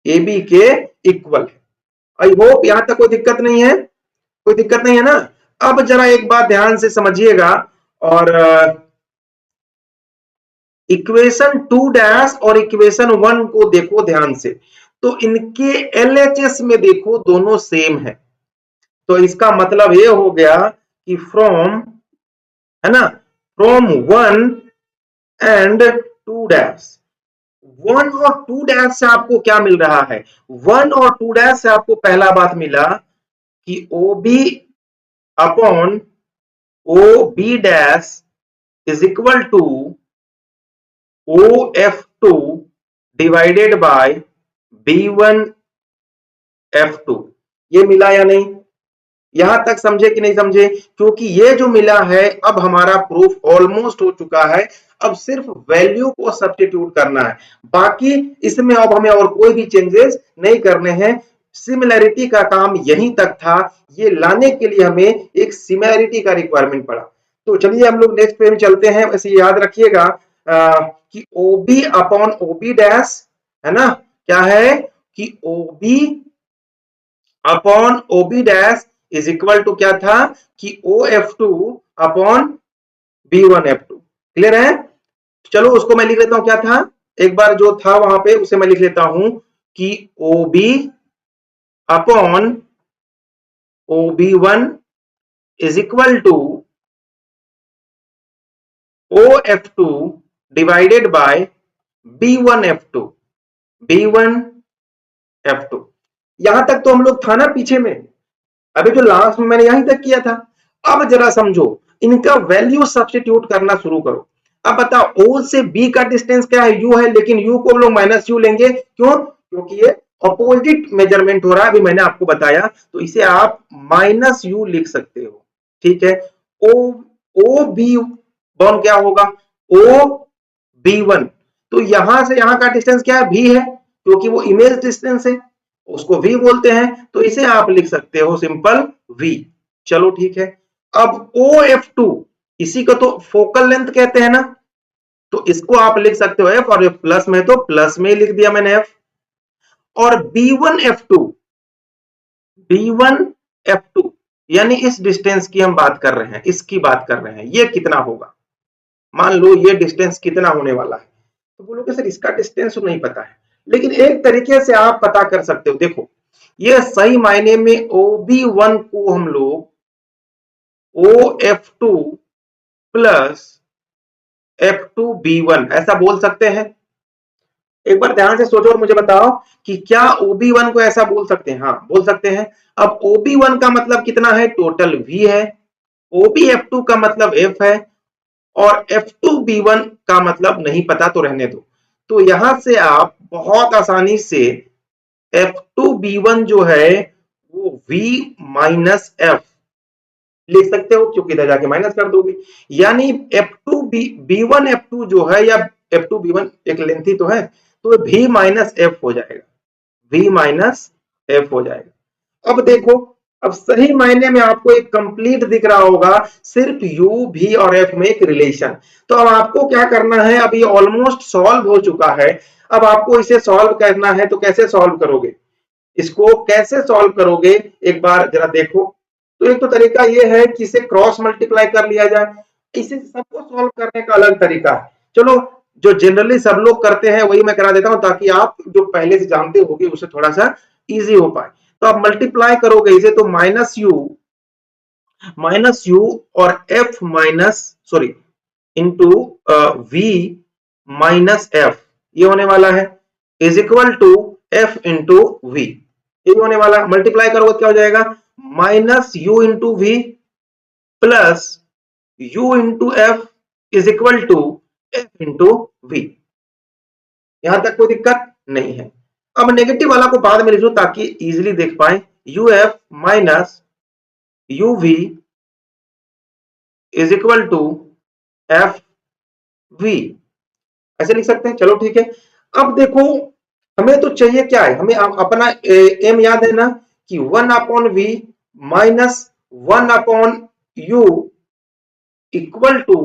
AB के इक्वल है। आई होप यहां तक कोई दिक्कत नहीं है, कोई दिक्कत नहीं है ना। अब जरा एक बात ध्यान से समझिएगा, और इक्वेशन 2 डैश और इक्वेशन 1 को देखो ध्यान से, तो इनके LHS में देखो दोनों सेम है। तो इसका मतलब ये हो गया कि फ्रॉम, है ना, फ्रॉम 1 एंड 2 डैश, 1 और 2 डैश से आपको क्या मिल रहा है? 1 और 2 डैश से आपको पहला बात मिला कि OB upon OB dash is equal to OF2 divided by B1 F2। ये मिला या नहीं? यहां तक समझे कि नहीं समझे? क्योंकि ये जो मिला है, अब हमारा प्रूफ ऑलमोस्ट हो चुका है। अब सिर्फ वैल्यू को सब्स्टिट्यूट करना है, बाकी इसमें अब हमें और कोई भी चेंजेस नहीं करने हैं। सिमिलैरिटी का काम यहीं तक था, ये लाने के लिए हमें एक सिमिलैरिटी का रिक्वायरमेंट पड़ा। तो चलिए हम लोग नेक्स्ट पे में चलते हैं। वैसे याद रखिएगा कि OB अपॉन OB डैश, है ना, क्या है कि OB upon OB dash is equal to क्या था कि OF2 upon B1 F2। Clear है? चलो उसको मैं लिख लेता हूं, क्या था एक बार जो था वहां पे उसे मैं लिख लेता हूं कि OB upon OB1 is equal to OF2 divided by B1 F2, B1 F2। यहां तक तो हम लोग था ना पीछे में, अभी जो लास्ट में मैंने यहीं तक किया था। अब जरा समझो, इनका वैल्यू सब्स्टिट्यूट करना शुरू करो। अब बताओ O से B का डिस्टेंस क्या है? U है, लेकिन U को हम लोग माइनस U लेंगे, क्यों? क्योंकि ये अपोजिट मेजरमेंट हो रहा है, अभी मैंने आपको बताया। तो इसे आप माइनस U लिख सकते हो, ठीक है। O OB1 क्या होगा? OB1, तो यहां से यहां का डिस्टेंस क्या है? V है, क्योंकि वो इमेज डिस्टेंस है, उसको V बोलते हैं। तो इसे आप लिख सकते हो सिंपल V। चलो ठीक है। अब OF2, इसी को तो फोकल लेंथ कहते हैं ना, तो इसको आप लिख सकते हो F, और प्लस में तो प्लस में ही लिख दिया मैंने F। और B1F2, B1F2 यानी इस डिस्टेंस की हम बात कर रहे हैं, इसकी बात कर रहे हैं, ये कितना होगा? मान लो ये डिस्टेंस कितना होने वाला है, तो बोलोगे सर इसका डिस्टेंस तो नहीं पता है, लेकिन एक तरीके से आप पता कर सकते हो। देखो ये सही मायने में OB1 को हम लोग OF2 प्लस F2B1 ऐसा बोल सकते हैं। एक बार ध्यान से सोचो और मुझे बताओ कि क्या OB1 को ऐसा बोल सकते हैं? हाँ बोल सकते हैं। अब OB1 का मतलब कितना है? टोटल V है। OBF2 का मतलब F है, और F2B1 का मतलब नहीं पता, तो रहने दो। तो यहां से आप बहुत आसानी से F2B1 जो है वो V माइनस F लिख सकते हो, क्योंकि इधर जाके माइनस कर दोगे। यानी B1 F2 जो है, या F2B1 एक लेंथी तो है, तो V माइनस F हो जाएगा, V माइनस F हो जाएगा। अब देखो, अब सही मायने में आपको एक कंप्लीट दिख रहा होगा, सिर्फ U, V और F में एक रिलेशन। तो अब आपको क्या करना है? अब ये ऑलमोस्ट सॉल्व हो चुका है। अब आपको इसे सॉल्व करना है, तो कैसे सॉल्व करोगे? इसको कैसे सॉल्व करोगे एक बार जरा देखो। तो एक तो तरीका ये है कि इसे क्रॉस मल्टीप्लाई कर लिया जाए, इसे सबको सॉल्व करने का अलग तरीका है। चलो जो जनरली सब लोग करते हैं वही मैं करा देता हूं, ताकि आप जो पहले से जानते होगे उसे थोड़ा सा इजी हो पाए। तो आप मल्टीप्लाई करोगे इसे तो माइनस यू और f minus sorry into v minus f, ये होने वाला है, is equal to f into v, ये होने वाला। मल्टीप्लाई करोगे तो क्या हो जाएगा, minus u into v plus u into f is equal to f into v. यहां तक कोई दिक्कत नहीं है। अब नेगेटिव वाला को बाद में लिख लो ताकि इजीली देख पाए, u f minus u v is equal to f v, ऐसे लिख सकते हैं। चलो ठीक है। अब देखो हमें तो चाहिए क्या है, हमें अपना एम याद है ना कि 1/v minus 1/u equal to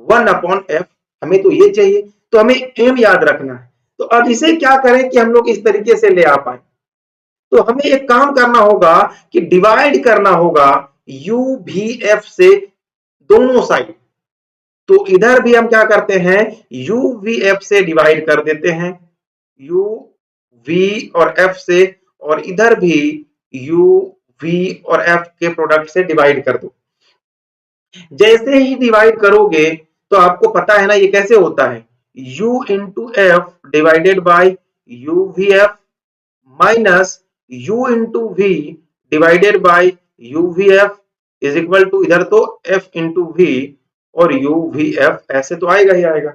1/f, हमें तो ये चाहिए, तो हमें एम याद रखना है। तो अब इसे क्या करें कि हम लोग इस तरीके से ले आ पाए, तो हमें एक काम करना होगा कि डिवाइड करना होगा यू भी एफ से दोनों साइड। तो इधर भी हम क्या करते हैं, यू वी एफ से डिवाइड कर देते हैं, यू वी और एफ से, और इधर भी यू वी और एफ के प्रोडक्ट से डिवाइड कर दो। जैसे ही डिवाइड करोगे तो आपको पता है ना ये कैसे होता है, u into f divided by u v f minus u into v divided by u v f is equal to, इधर तो f इंटू वी और यू वी एफ, ऐसे तो आएगा ही आएगा,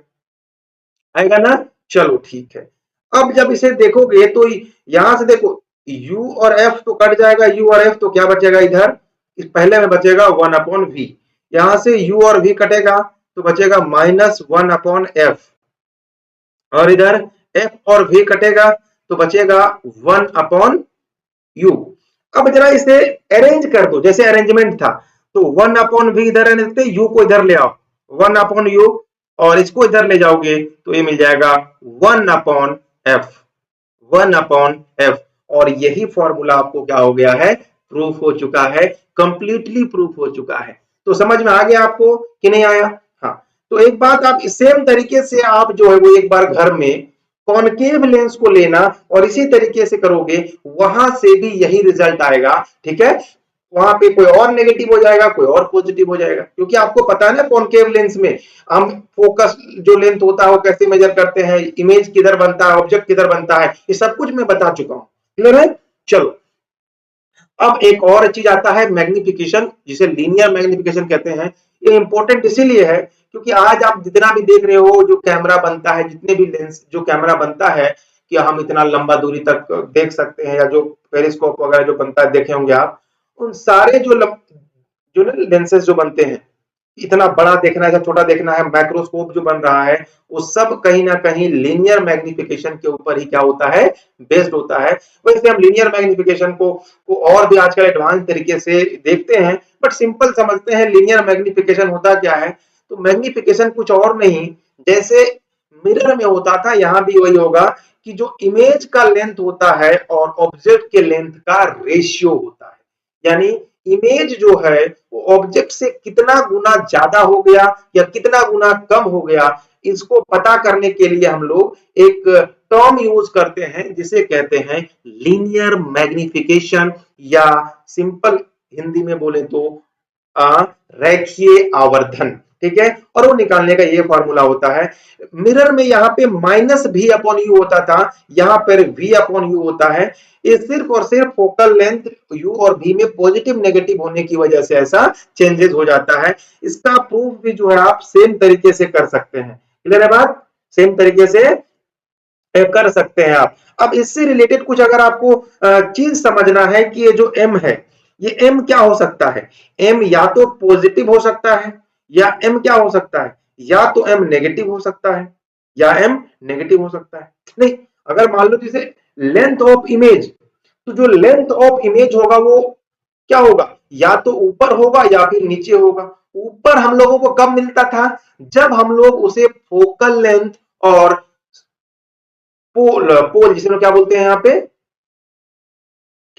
आएगा ना। चलो ठीक है। अब जब इसे देखोगे तो यहां से देखो u और f तो कट जाएगा, u और f तो क्या बचेगा इधर, इस पहले में बचेगा 1/v, यहां से u और v कटेगा तो बचेगा -1/f, और इधर f और v कटेगा तो बचेगा 1/u। अब जरा इसे अरेंज कर दो, जैसे अरेंजमेंट था, तो 1/v इधर रहने, u को इधर ले आओ 1/u, और इसको इधर ले जाओगे तो ये मिल जाएगा 1/f, 1/f। और यही फॉर्मूला आपको क्या हो गया है, प्रूफ हो चुका है, कंप्लीटली प्रूफ हो चुका है। तो समझ में आ गया आपको कि नहीं आया? हाँ। तो एक बात आप सेम तरीके से आप जो है वो एक बार घर में कॉनकेव लेंस को लेना और इसी तरीके से करोगे, वहां से भी यही रिजल्ट आएगा। ठीक है, वहां पे कोई और नेगेटिव हो जाएगा, कोई और पॉजिटिव हो जाएगा, क्योंकि आपको पता है ना कॉनकेव लेंस में हम फोकस जो लेंथ होता है वो कैसे मेजर करते हैं, इमेज किधर बनता है, ऑब्जेक्ट किधर बनता है, ये सब कुछ मैं बता चुका हूं। क्लियर है? चलो अब एक और चीज आता है मैग्निफिकेशन, जिसे लीनियर मैग्निफिकेशन कहते हैं। ये इंपॉर्टेंट इसीलिए है क्योंकि आज आप जितना भी देख रहे हो जो कैमरा बनता है, जितने भी लेंस जो कैमरा बनता है कि हम इतना लंबा दूरी तक देख सकते हैं, या जो पेरिस्कोप वगैरह जो बनता है देखे होंगे आप, उन सारे जो लेंसेज जो बनते हैं, इतना बड़ा देखना है या छोटा देखना है, माइक्रोस्कोप जो बन रहा है, वो सब कहीं ना कहीं लीनियर मैग्निफिकेशन के ऊपर ही क्या होता है, बेस्ड होता है। वैसे हम लीनियर मैग्निफिकेशन को और भी आजकल एडवांस तरीके से देखते हैं, बट सिंपल समझते हैं लीनियर मैग्निफिकेशन होता क्या है। तो मैग्निफिकेशन कुछ और नहीं, जैसे मिरर में होता था, यहाँ भी वही होगा कि जो इमेज का लेंथ होता है और ऑब्जेक्ट के लेंथ का रेशियो होता है, यानी इमेज जो है वो ऑब्जेक्ट से कितना गुना ज्यादा हो गया या कितना गुना कम हो गया, इसको पता करने के लिए हम लोग एक टर्म यूज करते हैं जिसे कहते हैं लीनियर मैग्निफिकेशन, या सिंपल हिंदी में बोले तो रेखीय आवर्धन। ठीक है, और वो निकालने का ये फॉर्मूला होता है। मिरर में यहाँ पे -v/u होता था, यहाँ पर v/u होता है। ये सिर्फ और सिर्फ फोकल लेंथ u और v में पॉजिटिव नेगेटिव होने की वजह से ऐसा चेंजेस हो जाता है। इसका प्रूफ भी जो है आप सेम तरीके से कर सकते हैं। क्लियर है बात? सेम तरीके से कर सकते हैं आप। अब इससे रिलेटेड कुछ अगर आपको चीज समझना है कि ये जो m है, ये m क्या हो सकता है, m या तो पॉजिटिव हो सकता है, या m क्या हो सकता है, या तो m नेगेटिव हो सकता है, या m नेगेटिव हो सकता है। नहीं, अगर मान लो जैसे लेंथ ऑफ इमेज, तो जो लेंथ ऑफ इमेज होगा वो क्या होगा, या तो ऊपर होगा या फिर नीचे होगा। ऊपर हम लोगों को कब मिलता था, जब हम लोग उसे फोकल लेंथ और पोल पोल जिसे लोग क्या बोलते हैं यहाँ पे,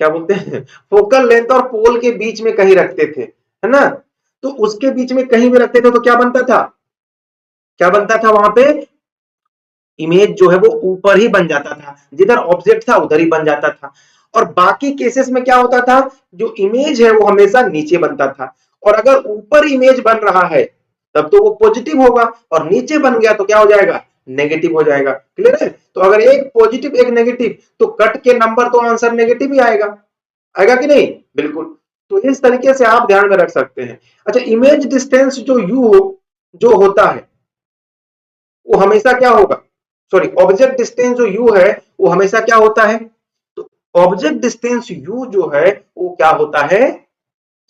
क्या बोलते हैं, फोकल लेंथ और पोल के बीच में कहीं रखते थे, है ना। तो उसके बीच में कहीं भी रखते थे तो क्या बनता था, क्या बनता था वहां पे, इमेज जो है वो ऊपर ही बन जाता था, जिधर ऑब्जेक्ट था उधर ही बन जाता था। और बाकी केसेस में क्या होता था, जो इमेज है वो हमेशा नीचे बनता था। और अगर ऊपर इमेज बन रहा है तब तो वो पॉजिटिव होगा, और नीचे बन गया तो क्या हो जाएगा, नेगेटिव हो जाएगा। क्लियर है? तो अगर एक पॉजिटिव एक नेगेटिव, तो कट के नंबर तो आंसर नेगेटिव ही आएगा। आएगा कि नहीं? बिल्कुल। तो इस तरीके से आप ध्यान में रख सकते हैं। अच्छा, इमेज डिस्टेंस जो यू जो होता है वो हमेशा क्या होगा, सॉरी, ऑब्जेक्ट डिस्टेंस जो यू है वो हमेशा क्या होता है, तो ऑब्जेक्ट डिस्टेंस यू जो है वो क्या होता है,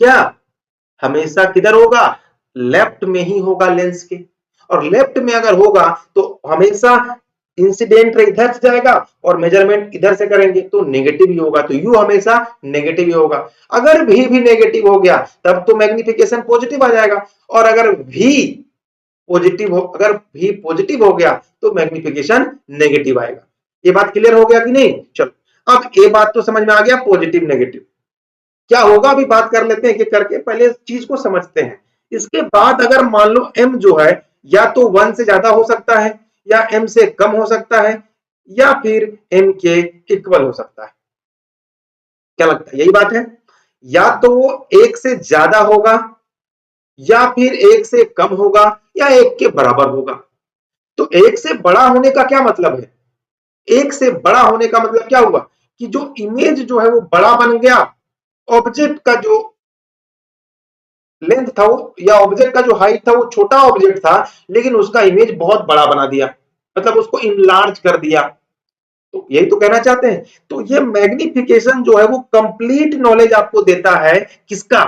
क्या हमेशा किधर होगा, लेफ्ट में ही होगा लेंस के। और लेफ्ट में अगर होगा तो हमेशा इंसिडेंट इधर से जाएगा और मेजरमेंट इधर से करेंगे तो नेगेटिव ही होगा, तो यू हमेशा नेगेटिव ही होगा। अगर भी नेगेटिव हो गया तब तो मैग्निफिकेशन पॉजिटिव आ जाएगा, और अगर भी पॉजिटिव हो, अगर भी पॉजिटिव हो गया तो मैग्निफिकेशन नेगेटिव आएगा। ये बात क्लियर हो गया कि नहीं? चलो, अब ये बात तो समझ में आ गया, पॉजिटिव नेगेटिव क्या होगा अभी बात कर लेते हैं एक एक करके, पहले इस चीज को समझते हैं। इसके बाद अगर मान लो m जो है या तो 1 से ज्यादा हो सकता है, या m से कम हो सकता है, या फिर m के इक्वल हो सकता है। क्या लगता है? यही बात है। या तो वो 1 से ज्यादा होगा, या फिर 1 से कम होगा, या 1 के बराबर होगा। तो 1 से बड़ा होने का क्या मतलब है, 1 से बड़ा होने का मतलब क्या हुआ, कि जो इमेज जो है वो बड़ा बन गया, ऑब्जेक्ट का जो लेंथ था वो, या ऑब्जेक्ट का जो हाइट था वो छोटा ऑब्जेक्ट था, लेकिन उसका इमेज बहुत बड़ा बना दिया, मतलब उसको इनलार्ज कर दिया। तो यही तो कहना चाहते हैं। तो ये मैग्निफिकेशन जो है वो कंप्लीट नॉलेज आपको देता है, किसका,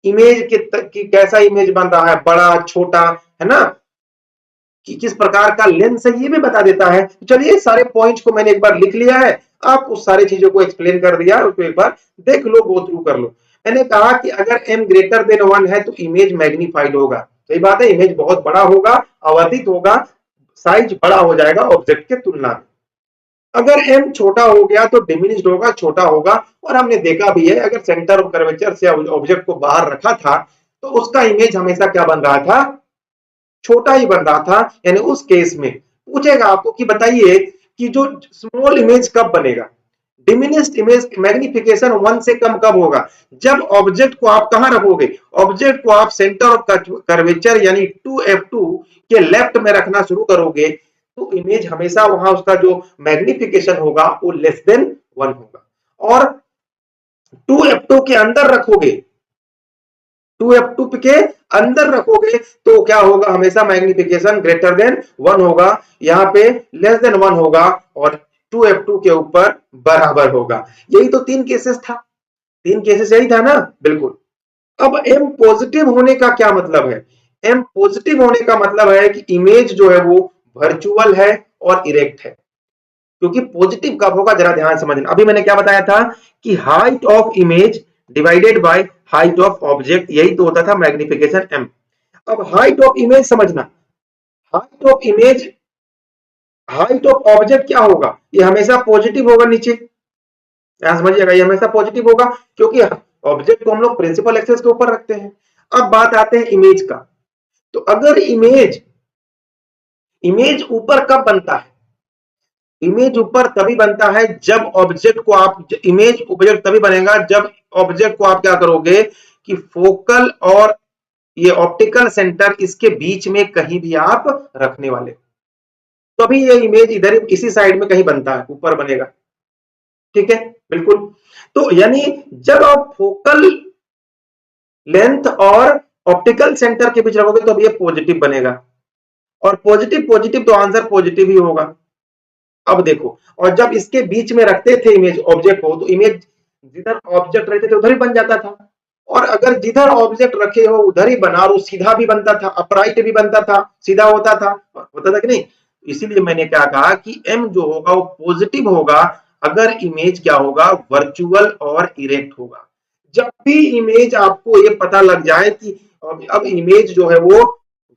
इमेज के कि कैसा इमेज बन रहा है, बड़ा छोटा, है ना, कि किस प्रकार का लेंस है, ये भी बता देता है। तो चलिए, सारे पॉइंट्स को मैंने एक बार लिख लिया है, आप उस सारी चीजों को एक्सप्लेन कर दिया, उसको एक बार देख लो, गो थ्रू कर लो। मैंने कहा कि अगर m ग्रेटर देन 1 है तो इमेज मैग्नीफाइड होगा। सही बात है, इमेज बहुत बड़ा होगा, आवर्धित होगा, साइज बड़ा हो जाएगा ऑब्जेक्ट के तुलना में। अगर m छोटा हो गया तो डिमिनिश्ड होगा, छोटा होगा। और हमने देखा भी है, अगर सेंटर ऑफ कर्वेचर से ऑब्जेक्ट को बाहर रखा था तो उसका इमेज हमेशा क्या बन रहा था, छोटा ही बन रहा था। यानी उस केस में पूछेगा आपको कि बताइए कि जो स्मॉल इमेज कब बनेगा, डिमिनिश्ड इमेज मैग्निफिकेशन 1 से कम कब होगा, जब ऑब्जेक्ट को आप कहां रखोगे, ऑब्जेक्ट को आप सेंटर ऑफ कर्वेचर यानी 2f2 के लेफ्ट में रखना शुरू करोगे, तो इमेज हमेशा वहां उसका जो मैग्निफिकेशन होगा वो लेस देन 1 होगा। और 2f2 के अंदर रखोगे, 2f2 के अंदर रखोगे तो क्या होगा, हमेशा मैग्निफिकेशन ग्रेटर देन 1 होगा, यहाँ पे लेस देन 1 होगा, और 2f2 के ऊपर बराबर होगा। यही तो 3 केसेस था, 3 केसेस यही था ना, बिल्कुल। अब m पॉजिटिव होने का क्या मतलब है, m पॉजिटिव होने का मतलब है कि इमेज जो है वो वर्चुअल है और इरेक्ट है। क्योंकि पॉजिटिव कब होगा जरा ध्यान समझना, अभी मैंने क्या बताया था कि height of image divided by height of object, यही तो होता था मैग्निफिकेशन m। अब हाइट ऑफ इमेज समझना, height of image, height of object क्या होगा, ये हमेशा पॉजिटिव होगा नीचे, यहां समझिएगा, ये हमेशा पॉजिटिव होगा, क्योंकि ऑब्जेक्ट को हम लोग प्रिंसिपल एक्सेस के ऊपर रखते हैं। अब बात आते हैं इमेज का। तो अगर इमेज, इमेज ऊपर कब बनता है, इमेज ऊपर तभी बनता है जब ऑब्जेक्ट को आप, इमेज ऑब्जेक्ट तभी बनेगा जब ऑब्जेक्ट को आप क्या करोगे कि फोकल और ये ऑप्टिकल सेंटर इसके बीच में कहीं भी आप रखने वाले, तभी ये इमेज इधर इसी साइड में कहीं बनता है, ऊपर बनेगा। ठीक है, बिल्कुल। तो यानी जब आप फोकल लेंथ और ऑप्टिकल सेंटर के बीच रखोगे तो अब ये पॉजिटिव बनेगा, और पॉजिटिव पॉजिटिव तो आंसर पॉजिटिव ही होगा। अब देखो, और जब इसके बीच में रखते थे इमेज ऑब्जेक्ट को, तो इमेज जिधर ऑब्जेक्ट रहते थे उधर ही बन जाता था, और अगर जिधर ऑब्जेक्ट रखे हो उधर ही बना, और सीधा भी बनता था, अपराइट भी बनता था, सीधा होता था कि नहीं। इसीलिए मैंने क्या कहा कि m जो होगा वो पॉजिटिव होगा अगर इमेज क्या होगा, वर्चुअल और इरेक्ट होगा। जब भी इमेज आपको ये पता लग जाए कि अब इमेज जो है वो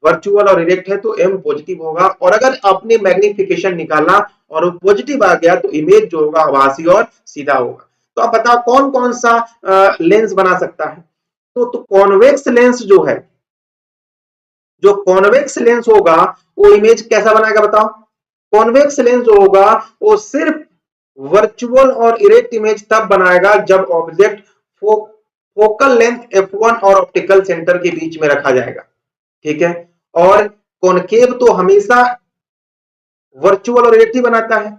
वर्चुअल और इरेक्ट है तो m पॉजिटिव होगा, और अगर आपने मैग्निफिकेशन निकाला और वो पॉजिटिव आ गया तो इमेज जो होगा आभासी और सीधा होगा। तो आप बताओ कौन कौन सा लेंस बना सकता है, तो कॉन्वेक्स लेंस जो है, जो कॉन्वेक्स लेंस होगा वो इमेज कैसा बनाएगा बताओ, कॉन्वेक्स लेंस जो होगा वो सिर्फ वर्चुअल और इरेक्ट इमेज तब बनाएगा जब ऑब्जेक्ट फोकल लेंथ f1 और ऑप्टिकल सेंटर के बीच में रखा जाएगा, ठीक है। और कॉनकेव तो हमेशा वर्चुअल और इरेक्ट ही बनाता है,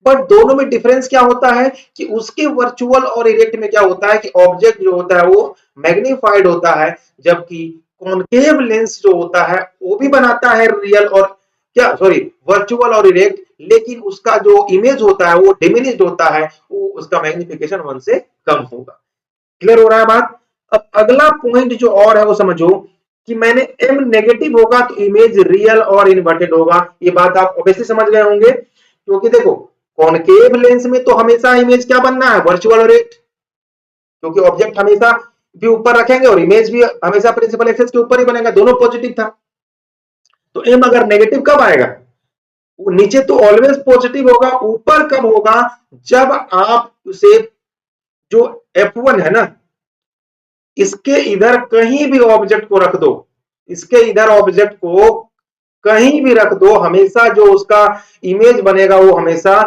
बट दोनों में डिफरेंस क्या होता है कि उसके वर्चुअल और इरेक्ट में क्या होता है कि ऑब्जेक्ट जो होता है वो मैग्नीफाइड होता है, जबकि कॉनकेव लेंस जो होता है वो भी बनाता है रियल और क्या सॉरी वर्चुअल और इरेक्ट, लेकिन उसका जो इमेज होता है वो डिमिनिश्ड होता है, वो उसका मैग्निफिकेशन 1 से कम होगा। क्लियर हो रहा है बात। अब अगला पॉइंट जो और है वो समझो कि मैंने एम नेगेटिव होगा तो इमेज रियल और इन्वर्टेड होगा। ये बात आप ऑब्वियसली समझ गए होंगे, क्योंकि देखो कॉनकेव लेंस में तो हमेशा इमेज क्या बनना है, वर्चुअल और इरेक्ट, क्योंकि ऑब्जेक्ट हमेशा भी ऊपर रखेंगे और इमेज भी हमेशा प्रिंसिपल एक्सिस के ऊपर ही बनेगा, दोनों पॉजिटिव था। तो एम अगर नेगेटिव कब आएगा, वो नीचे तो ऑलवेज पॉजिटिव होगा, ऊपर कब होगा, जब आप उसे जो F1 है ना इसके इधर कहीं भी ऑब्जेक्ट को रख दो, इसके इधर ऑब्जेक्ट को कहीं भी रख दो, हमेशा जो उसका इमेज बनेगा वो हमेशा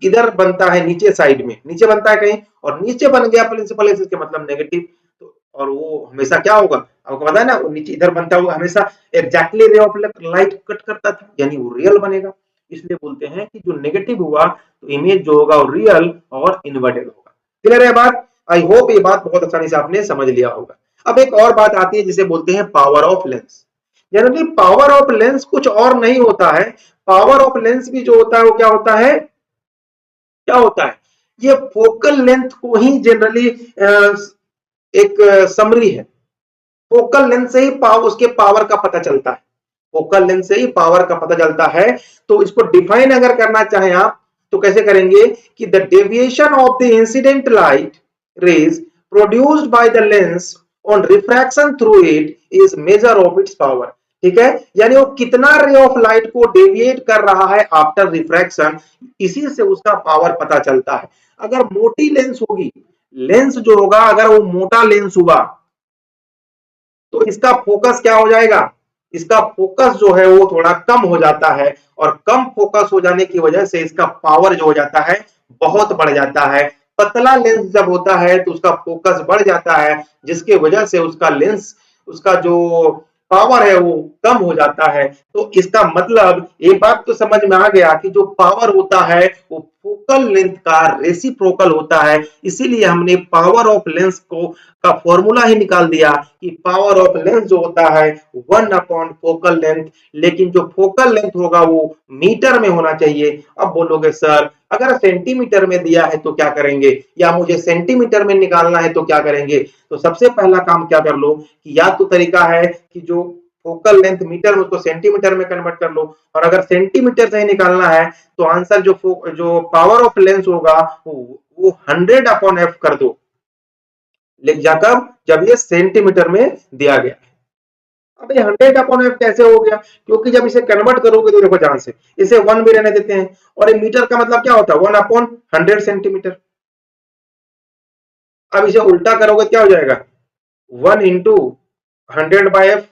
इधर बनता है, नीचे साइड में नीचे बनता है कहीं, और नीचे बन गया प्रिंसिपल एक्सिस के मतलब नेगेटिव, तो और वो हमेशा क्या होगा आपको पता है ना, वो नीचे इधर बनता है, वो हमेशा exactly ray of light cut करता था, यानी वो रियल बनेगा। इसलिए बोलते हैं कि जो नेगेटिव हुआ तो इमेज जो होगा वो रियल और इन्वर्टेड होगा। क्लियर है बात। आई होप ये बात बहुत आसानी से आपने समझ लिया होगा। अब एक और बात आती है जिसे बोलते हैं पावर ऑफ लेंस। यानी पावर ऑफ लेंस कुछ और नहीं होता है, पावर ऑफ लेंस भी जो होता है वो क्या होता है, क्या होता है, ये फोकल लेंथ को ही जनरली एक समरी है। फोकल लेंथ से ही उसके पावर का पता चलता है, फोकल लेंथ से ही पावर का पता चलता है। तो इसको डिफाइन अगर करना चाहें आप तो कैसे करेंगे कि the deviation of the incident light rays produced by the lens on refraction through it is measure of its power. ठीक है, यानी वो कितना रे ऑफ लाइट को डेविएट कर रहा है आफ्टर रिफ्रैक्शन, इसी से उसका पावर पता चलता है। अगर मोटी लेंस होगी, लेंस जो होगा अगर वो मोटा लेंस हुआ तो इसका फोकस क्या हो जाएगा, इसका फोकस जो है वो थोड़ा कम हो जाता है, और कम फोकस हो जाने की वजह से इसका पावर जो हो जाता है बहुत बढ़ जाता है। पतला लेंस जब होता है तो उसका फोकस बढ़ जाता है, जिसके वजह से उसका लेंस उसका जो पावर है वो कम हो जाता है। तो इसका मतलब एक बात तो समझ में आ गया कि जो पावर होता है वो फोकल लेंथ का रेसिप्रोकल होता है। इसीलिए हमने पावर ऑफ लेंस को का फॉर्मूला ही निकाल दिया कि पावर ऑफ लेंस जो होता है 1 अपॉन फोकल लेंथ, लेकिन जो फोकल लेंथ होगा वो मीटर में होना चाहिए। अब बोलोगे सर अगर सेंटीमीटर में दिया है तो क्या करेंगे, या मुझे सेंटीमीटर में निकालना है तो क्या करेंगे। तो सबसे पहला काम क्या कर लो कि या तो तरीका है कि जो फोकल लेंथ मीटर में उसको सेंटीमीटर में कन्वर्ट कर लो, और अगर सेंटीमीटर से ही निकालना है तो आंसर जो पावर ऑफ लेंस होगा वो 100 अपॉन एफ कर दो, जाकर जब ये सेंटीमीटर में दिया गया है। अब ये 100 अपॉन एफ कैसे हो गया, क्योंकि जब इसे कन्वर्ट करोगे तो देखो ध्यान से इसे 1 भी रहने देते हैं, और ये मीटर का मतलब क्या होता है 1 अपॉन 100 सेंटीमीटर। अब इसे उल्टा करोगे क्या हो जाएगा 1 इंटू 100 बाई एफ,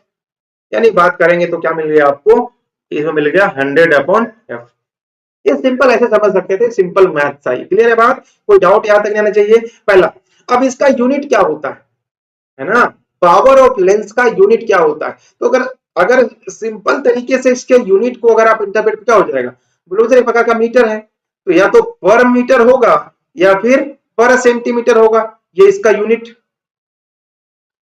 यानी बात करेंगे तो क्या मिल गया आपको, इसमें मिल गया 100 अपॉन एफ। ये सिंपल ऐसे समझ सकते थे, सिंपल मैथ चाहिए। क्लियर है बात, कोई डाउट यहां तक नहीं आना चाहिए पहला। अब इसका यूनिट क्या होता है ना, पावर ऑफ लेंस का यूनिट क्या होता है। तो अगर अगर सिंपल तरीके से इसके यूनिट को अगर आप इंटरप्रेट क्या हो जाएगा, बोलो एक प्रकार का मीटर है तो या तो पर मीटर होगा या फिर पर सेंटीमीटर होगा, ये इसका यूनिट।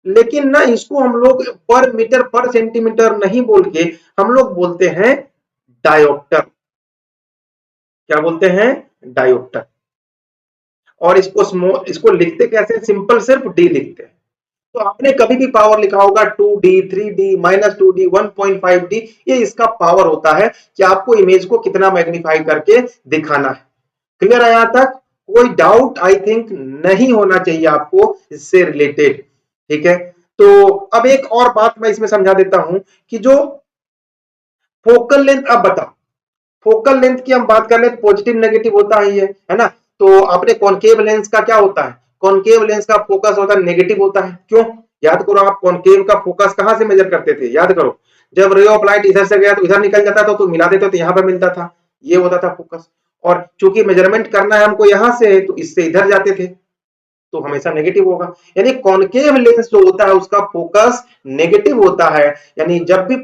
लेकिन ना इसको हम लोग पर मीटर पर सेंटीमीटर नहीं बोल के हम लोग बोलते हैं डायोप्टर। क्या बोलते हैं, डायोप्टर। और इसको लिखते कैसे, सिंपल सिर्फ डी लिखते हैं। तो आपने कभी भी पावर लिखा होगा 2D 3D -2D 1.5D, ये इसका पावर होता है कि आपको इमेज को कितना मैग्नीफाई करके दिखाना है। क्लियर है, यहां तक कोई डाउट आई थिंक नहीं होना चाहिए आपको इससे रिलेटेड। ठीक है, तो अब एक और बात मैं इसमें समझा देता हूं कि जो फोकल लेंथ, अब बताओ फोकल लेंथ की हम बात कर ले, पॉजिटिव नेगेटिव होता ही है ना। तो आपने कॉनकेव लेंस का क्या होता है, कॉनकेव लेंस का फोकस होता है नेगेटिव होता है। क्यों, याद करो आप कॉनकेव का फोकस कहां से मेजर करते थे, याद करो जब रे ऑफ लाइट इधर से गया तो इधर निकल जाता था, तो मिला देते तो यहां पर मिलता था। ये होता था फोकस। और चूंकि मेजरमेंट करना है हमको यहाँ से, तो इससे इधर जाते थे, तो हमेशा नेगेटिव होगा। यानी कॉनकेव लेंस जो होता है उसका फोकस नेगेटिव होता है। यानी जब भी,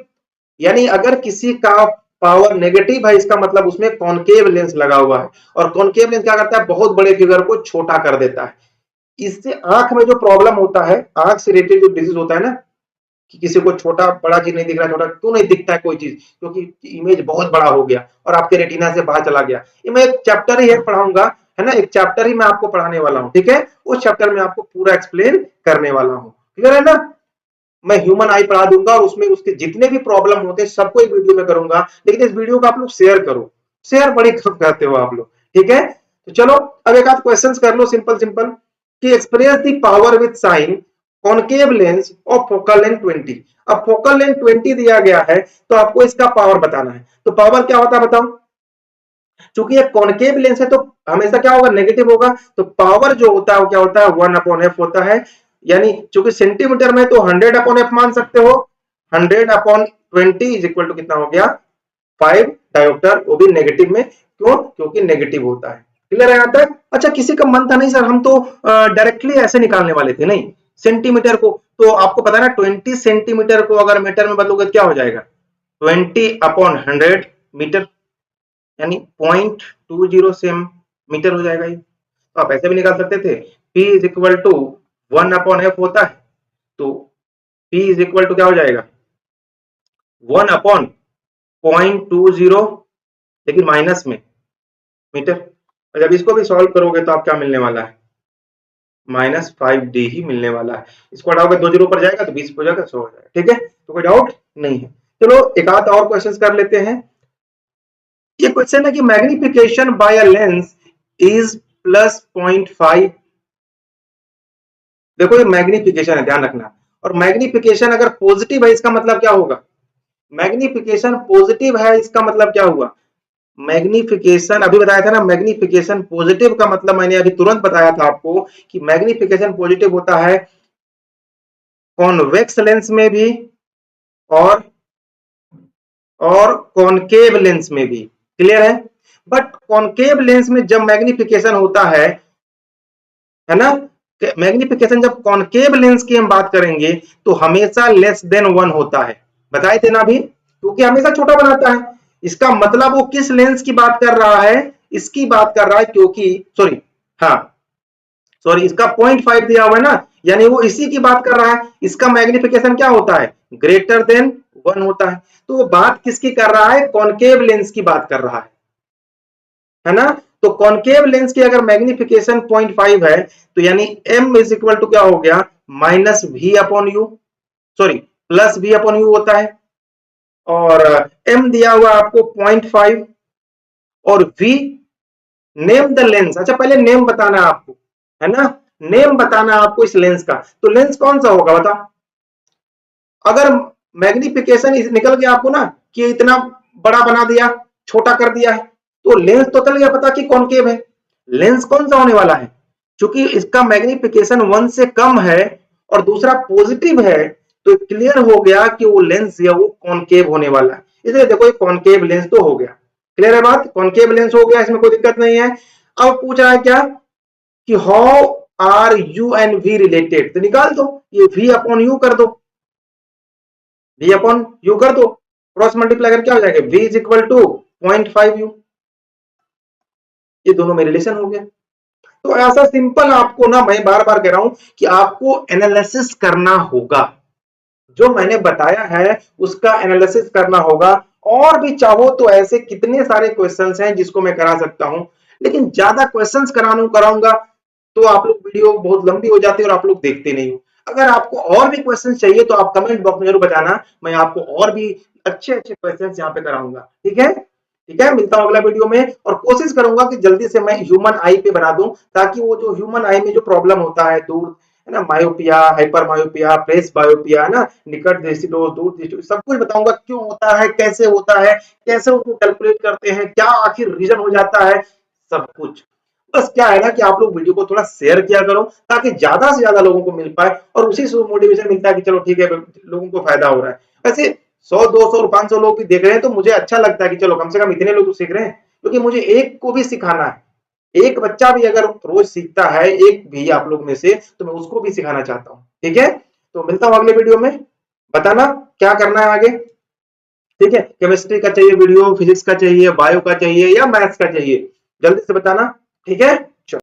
यानी अगर किसी का पावर नेगेटिव है, इसका मतलब उसमें कॉनकेव लेंस लगा हुआ है। और कॉनकेव लेंस क्या करता है, बहुत बड़े फिगर को छोटा कर देता है। इससे आंख में जो प्रॉब्लम होता है, आंख से रिलेटेड जो डिजीज होता है ना, कि किसी को छोटा बड़ा चीज नहीं दिख रहा, छोटा क्यों नहीं दिखता है कोई चीज, क्योंकि इमेज बहुत बड़ा हो गया और आपके रेटिना से बाहर चला गया। ये मैं एक चैप्टर ही पढ़ाऊंगा, है ना, एक चैप्टर ही मैं आपको पढ़ाने वाला हूँ, ठीक है। उस चैप्टर में आपको पूरा एक्सप्लेन करने वाला हूँ, क्लियर है ना। मैं ह्यूमन आई पढ़ा दूंगा और उसमें उसके जितने भी प्रॉब्लम होते हैं सबको एक वीडियो में करूंगा। लेकिन इस वीडियो को आप लोग शेयर करो, शेयर बड़ी कम करते हो आप लोग, ठीक है। तो चलो अब एक आध क्वेश्चंस कर लो सिंपल सिंपल, कि express the power with sign concave lens और फोकल लेंथ 20। अब फोकल लेंथ 20 दिया गया है, तो आपको इसका पावर बताना है। तो पावर क्या होता है बताओ। चूंकि ये कॉनकेव लेंस है तो हमेशा क्या होगा, नेगेटिव होगा। तो पावर जो होता है वो क्या होता है, 1/f होता है। यानी चूंकि सेंटीमीटर में तो 100/f मान सकते हो, 100/20 इज इक्वल टू कितना हो गया, 5 डायोप्टर, वो भी नेगेटिव में। क्यों, क्योंकि नेगेटिव होता है। क्लियर है यहाँ तक। अच्छा, किसी का मन था नहीं सर हम तो डायरेक्टली ऐसे निकालने वाले थे, नहीं सेंटीमीटर को। तो आपको पता है ना, 20 सेंटीमीटर को अगर मीटर में बदलोगे क्या हो जाएगा, 20/100 मीटर, यानी 0.20 सेम मीटर हो जाएगा ये। तो आप ऐसे भी निकाल सकते थे, P is equal to 1/f होता है, तो P इज इक्वल टू क्या हो जाएगा, 1/0.20, लेकिन माइनस में मीटर। और जब इसको भी सॉल्व करोगे तो आप क्या मिलने वाला है, -5D ही मिलने वाला है। इसको हटाओगे 2 जीरो पर जाएगा तो 20 हो जाएगा, 100 हो जाएगा, ठीक है। तो कोई डाउट नहीं है। चलो एक आध और क्वेश्चन कर लेते हैं। ये क्वेश्चन है कि magnification by a lens is +0.5। देखो ये मैग्निफिकेशन है, ध्यान रखना। और मैग्निफिकेशन अगर पॉजिटिव है इसका मतलब क्या होगा, मैग्निफिकेशन पॉजिटिव है इसका मतलब क्या हुआ, मैग्निफिकेशन अभी बताया था ना, मैग्निफिकेशन पॉजिटिव का मतलब मैंने अभी तुरंत बताया था आपको कि मैग्निफिकेशन पॉजिटिव होता है कॉन्वेक्स लेंस में भी और कॉनकेव लेंस में भी। क्लियर है। बट कॉनकेव लेंस में जब मैग्निफिकेशन होता है ना, मैग्निफिकेशन जब कॉनकेव लेंस की हम बात करेंगे तो हमेशा लेस देन 1 होता है, बताए थे ना अभी, क्योंकि हमेशा छोटा बनाता है। इसका मतलब वो किस लेंस की बात कर रहा है, इसकी बात कर रहा है, क्योंकि सॉरी, हाँ सॉरी, इसका 0.5 दिया हुआ है ना, यानी वो इसी की बात कर रहा है। इसका मैग्निफिकेशन क्या होता है, ग्रेटर देन 1 होता है। तो वो बात किसकी कर रहा है, कॉनकेव लेंस की बात कर रहा है ना। तो कॉनकेव लेंस की अगर मैग्निफिकेशन 0.5 है, तो यानी m इज इक्वल टू क्या हो गया, -v/u, सॉरी +v/u होता है। और m दिया हुआ आपको 0.5 और v, नेम द लेंस। अच्छा पहले नेम बताना है आपको, है ना, नेम बताना है आपको इस लेंस का। तो लेंस कौन सा होगा बता। अगर मैग्निफिकेशन निकल गया आपको ना कि इतना बड़ा बना दिया, छोटा कर दिया है, तो लेंस तो चल गया पता कि कॉनकेव है। लेंस कौन सा होने वाला है, क्योंकि इसका मैग्निफिकेशन 1 से कम है और दूसरा पॉजिटिव है, तो क्लियर हो गया कि वो लेंस या वो कॉनकेव होने वाला है। इसलिए देखो ये कॉनकेव लेंस तो हो गया। क्लियर है बात, कॉनकेव लेंस हो गया, इसमें कोई दिक्कत नहीं है। अब पूछ रहा है क्या कि how are u and v related, तो निकाल दो, ये v/u कर दो, v/u कर दो, क्रॉस मल्टीप्लाई करके क्या हो जाएगा, v is equal to 0.5u, ये दोनों में रिलेशन हो गया। तो ऐसा सिंपल आपको ना, मैं बार बार कह रहा हूं कि आपको एनालिसिस करना होगा, जो मैंने बताया है उसका एनालिसिस करना होगा। और भी चाहो तो ऐसे कितने सारे क्वेश्चंस हैं जिसको मैं करा सकता हूं, लेकिन ज्यादा क्वेश्चंस कराऊंगा तो आप लोग वीडियो बहुत लंबी हो जाती है और आप लोग देखते नहीं हो। अगर आपको और भी क्वेश्चन चाहिए तो आप कमेंट बॉक्स में जरूर बताना, मैं आपको और भी अच्छे अच्छे क्वेश्चन यहाँ पे कराऊंगा, ठीक है। ठीक है, मिलता हूं अगला वीडियो में, और कोशिश करूंगा कि जल्दी से मैं ह्यूमन आई पे बना दूं, ताकि वो जो ह्यूमन आई में जो प्रॉब्लम होता है, दूर है ना, मायोपिया, हाइपर मायोपिया, प्रेस बायोपिया, है ना, निकट दृष्टि दोष, दूर दृष्टि, सब कुछ बताऊंगा क्यों होता है, कैसे होता है, कैसे उसको कैलकुलेट करते हैं, क्या आखिर रीजन हो जाता है, सब कुछ। बस क्या है ना कि आप लोग वीडियो को थोड़ा शेयर किया करो, ताकि ज्यादा से ज्यादा लोगों को मिल पाए, और उसी से मोटिवेशन मिलता है कि चलो ठीक है, लोगों को फायदा हो रहा है। वैसे 100 200 और 500 लोग भी देख रहे हैं तो मुझे अच्छा लगता है कि चलो कम से कम इतने लोग तो सीख रहे हैं। क्योंकि मुझे एक को भी सिखाना है। एक बच्चा भी अगर रोज सीखता है, एक भी आप लोग में से, तो मैं उसको भी सिखाना चाहता हूँ। ठीक है, तो मिलता हूँ अगले वीडियो में। बताना क्या करना है आगे। ठीक है, केमिस्ट्री का चाहिए वीडियो, फिजिक्स का चाहिए, बायो का चाहिए या मैथ्स का चाहिए, जल्दी से बताना। ठीक है।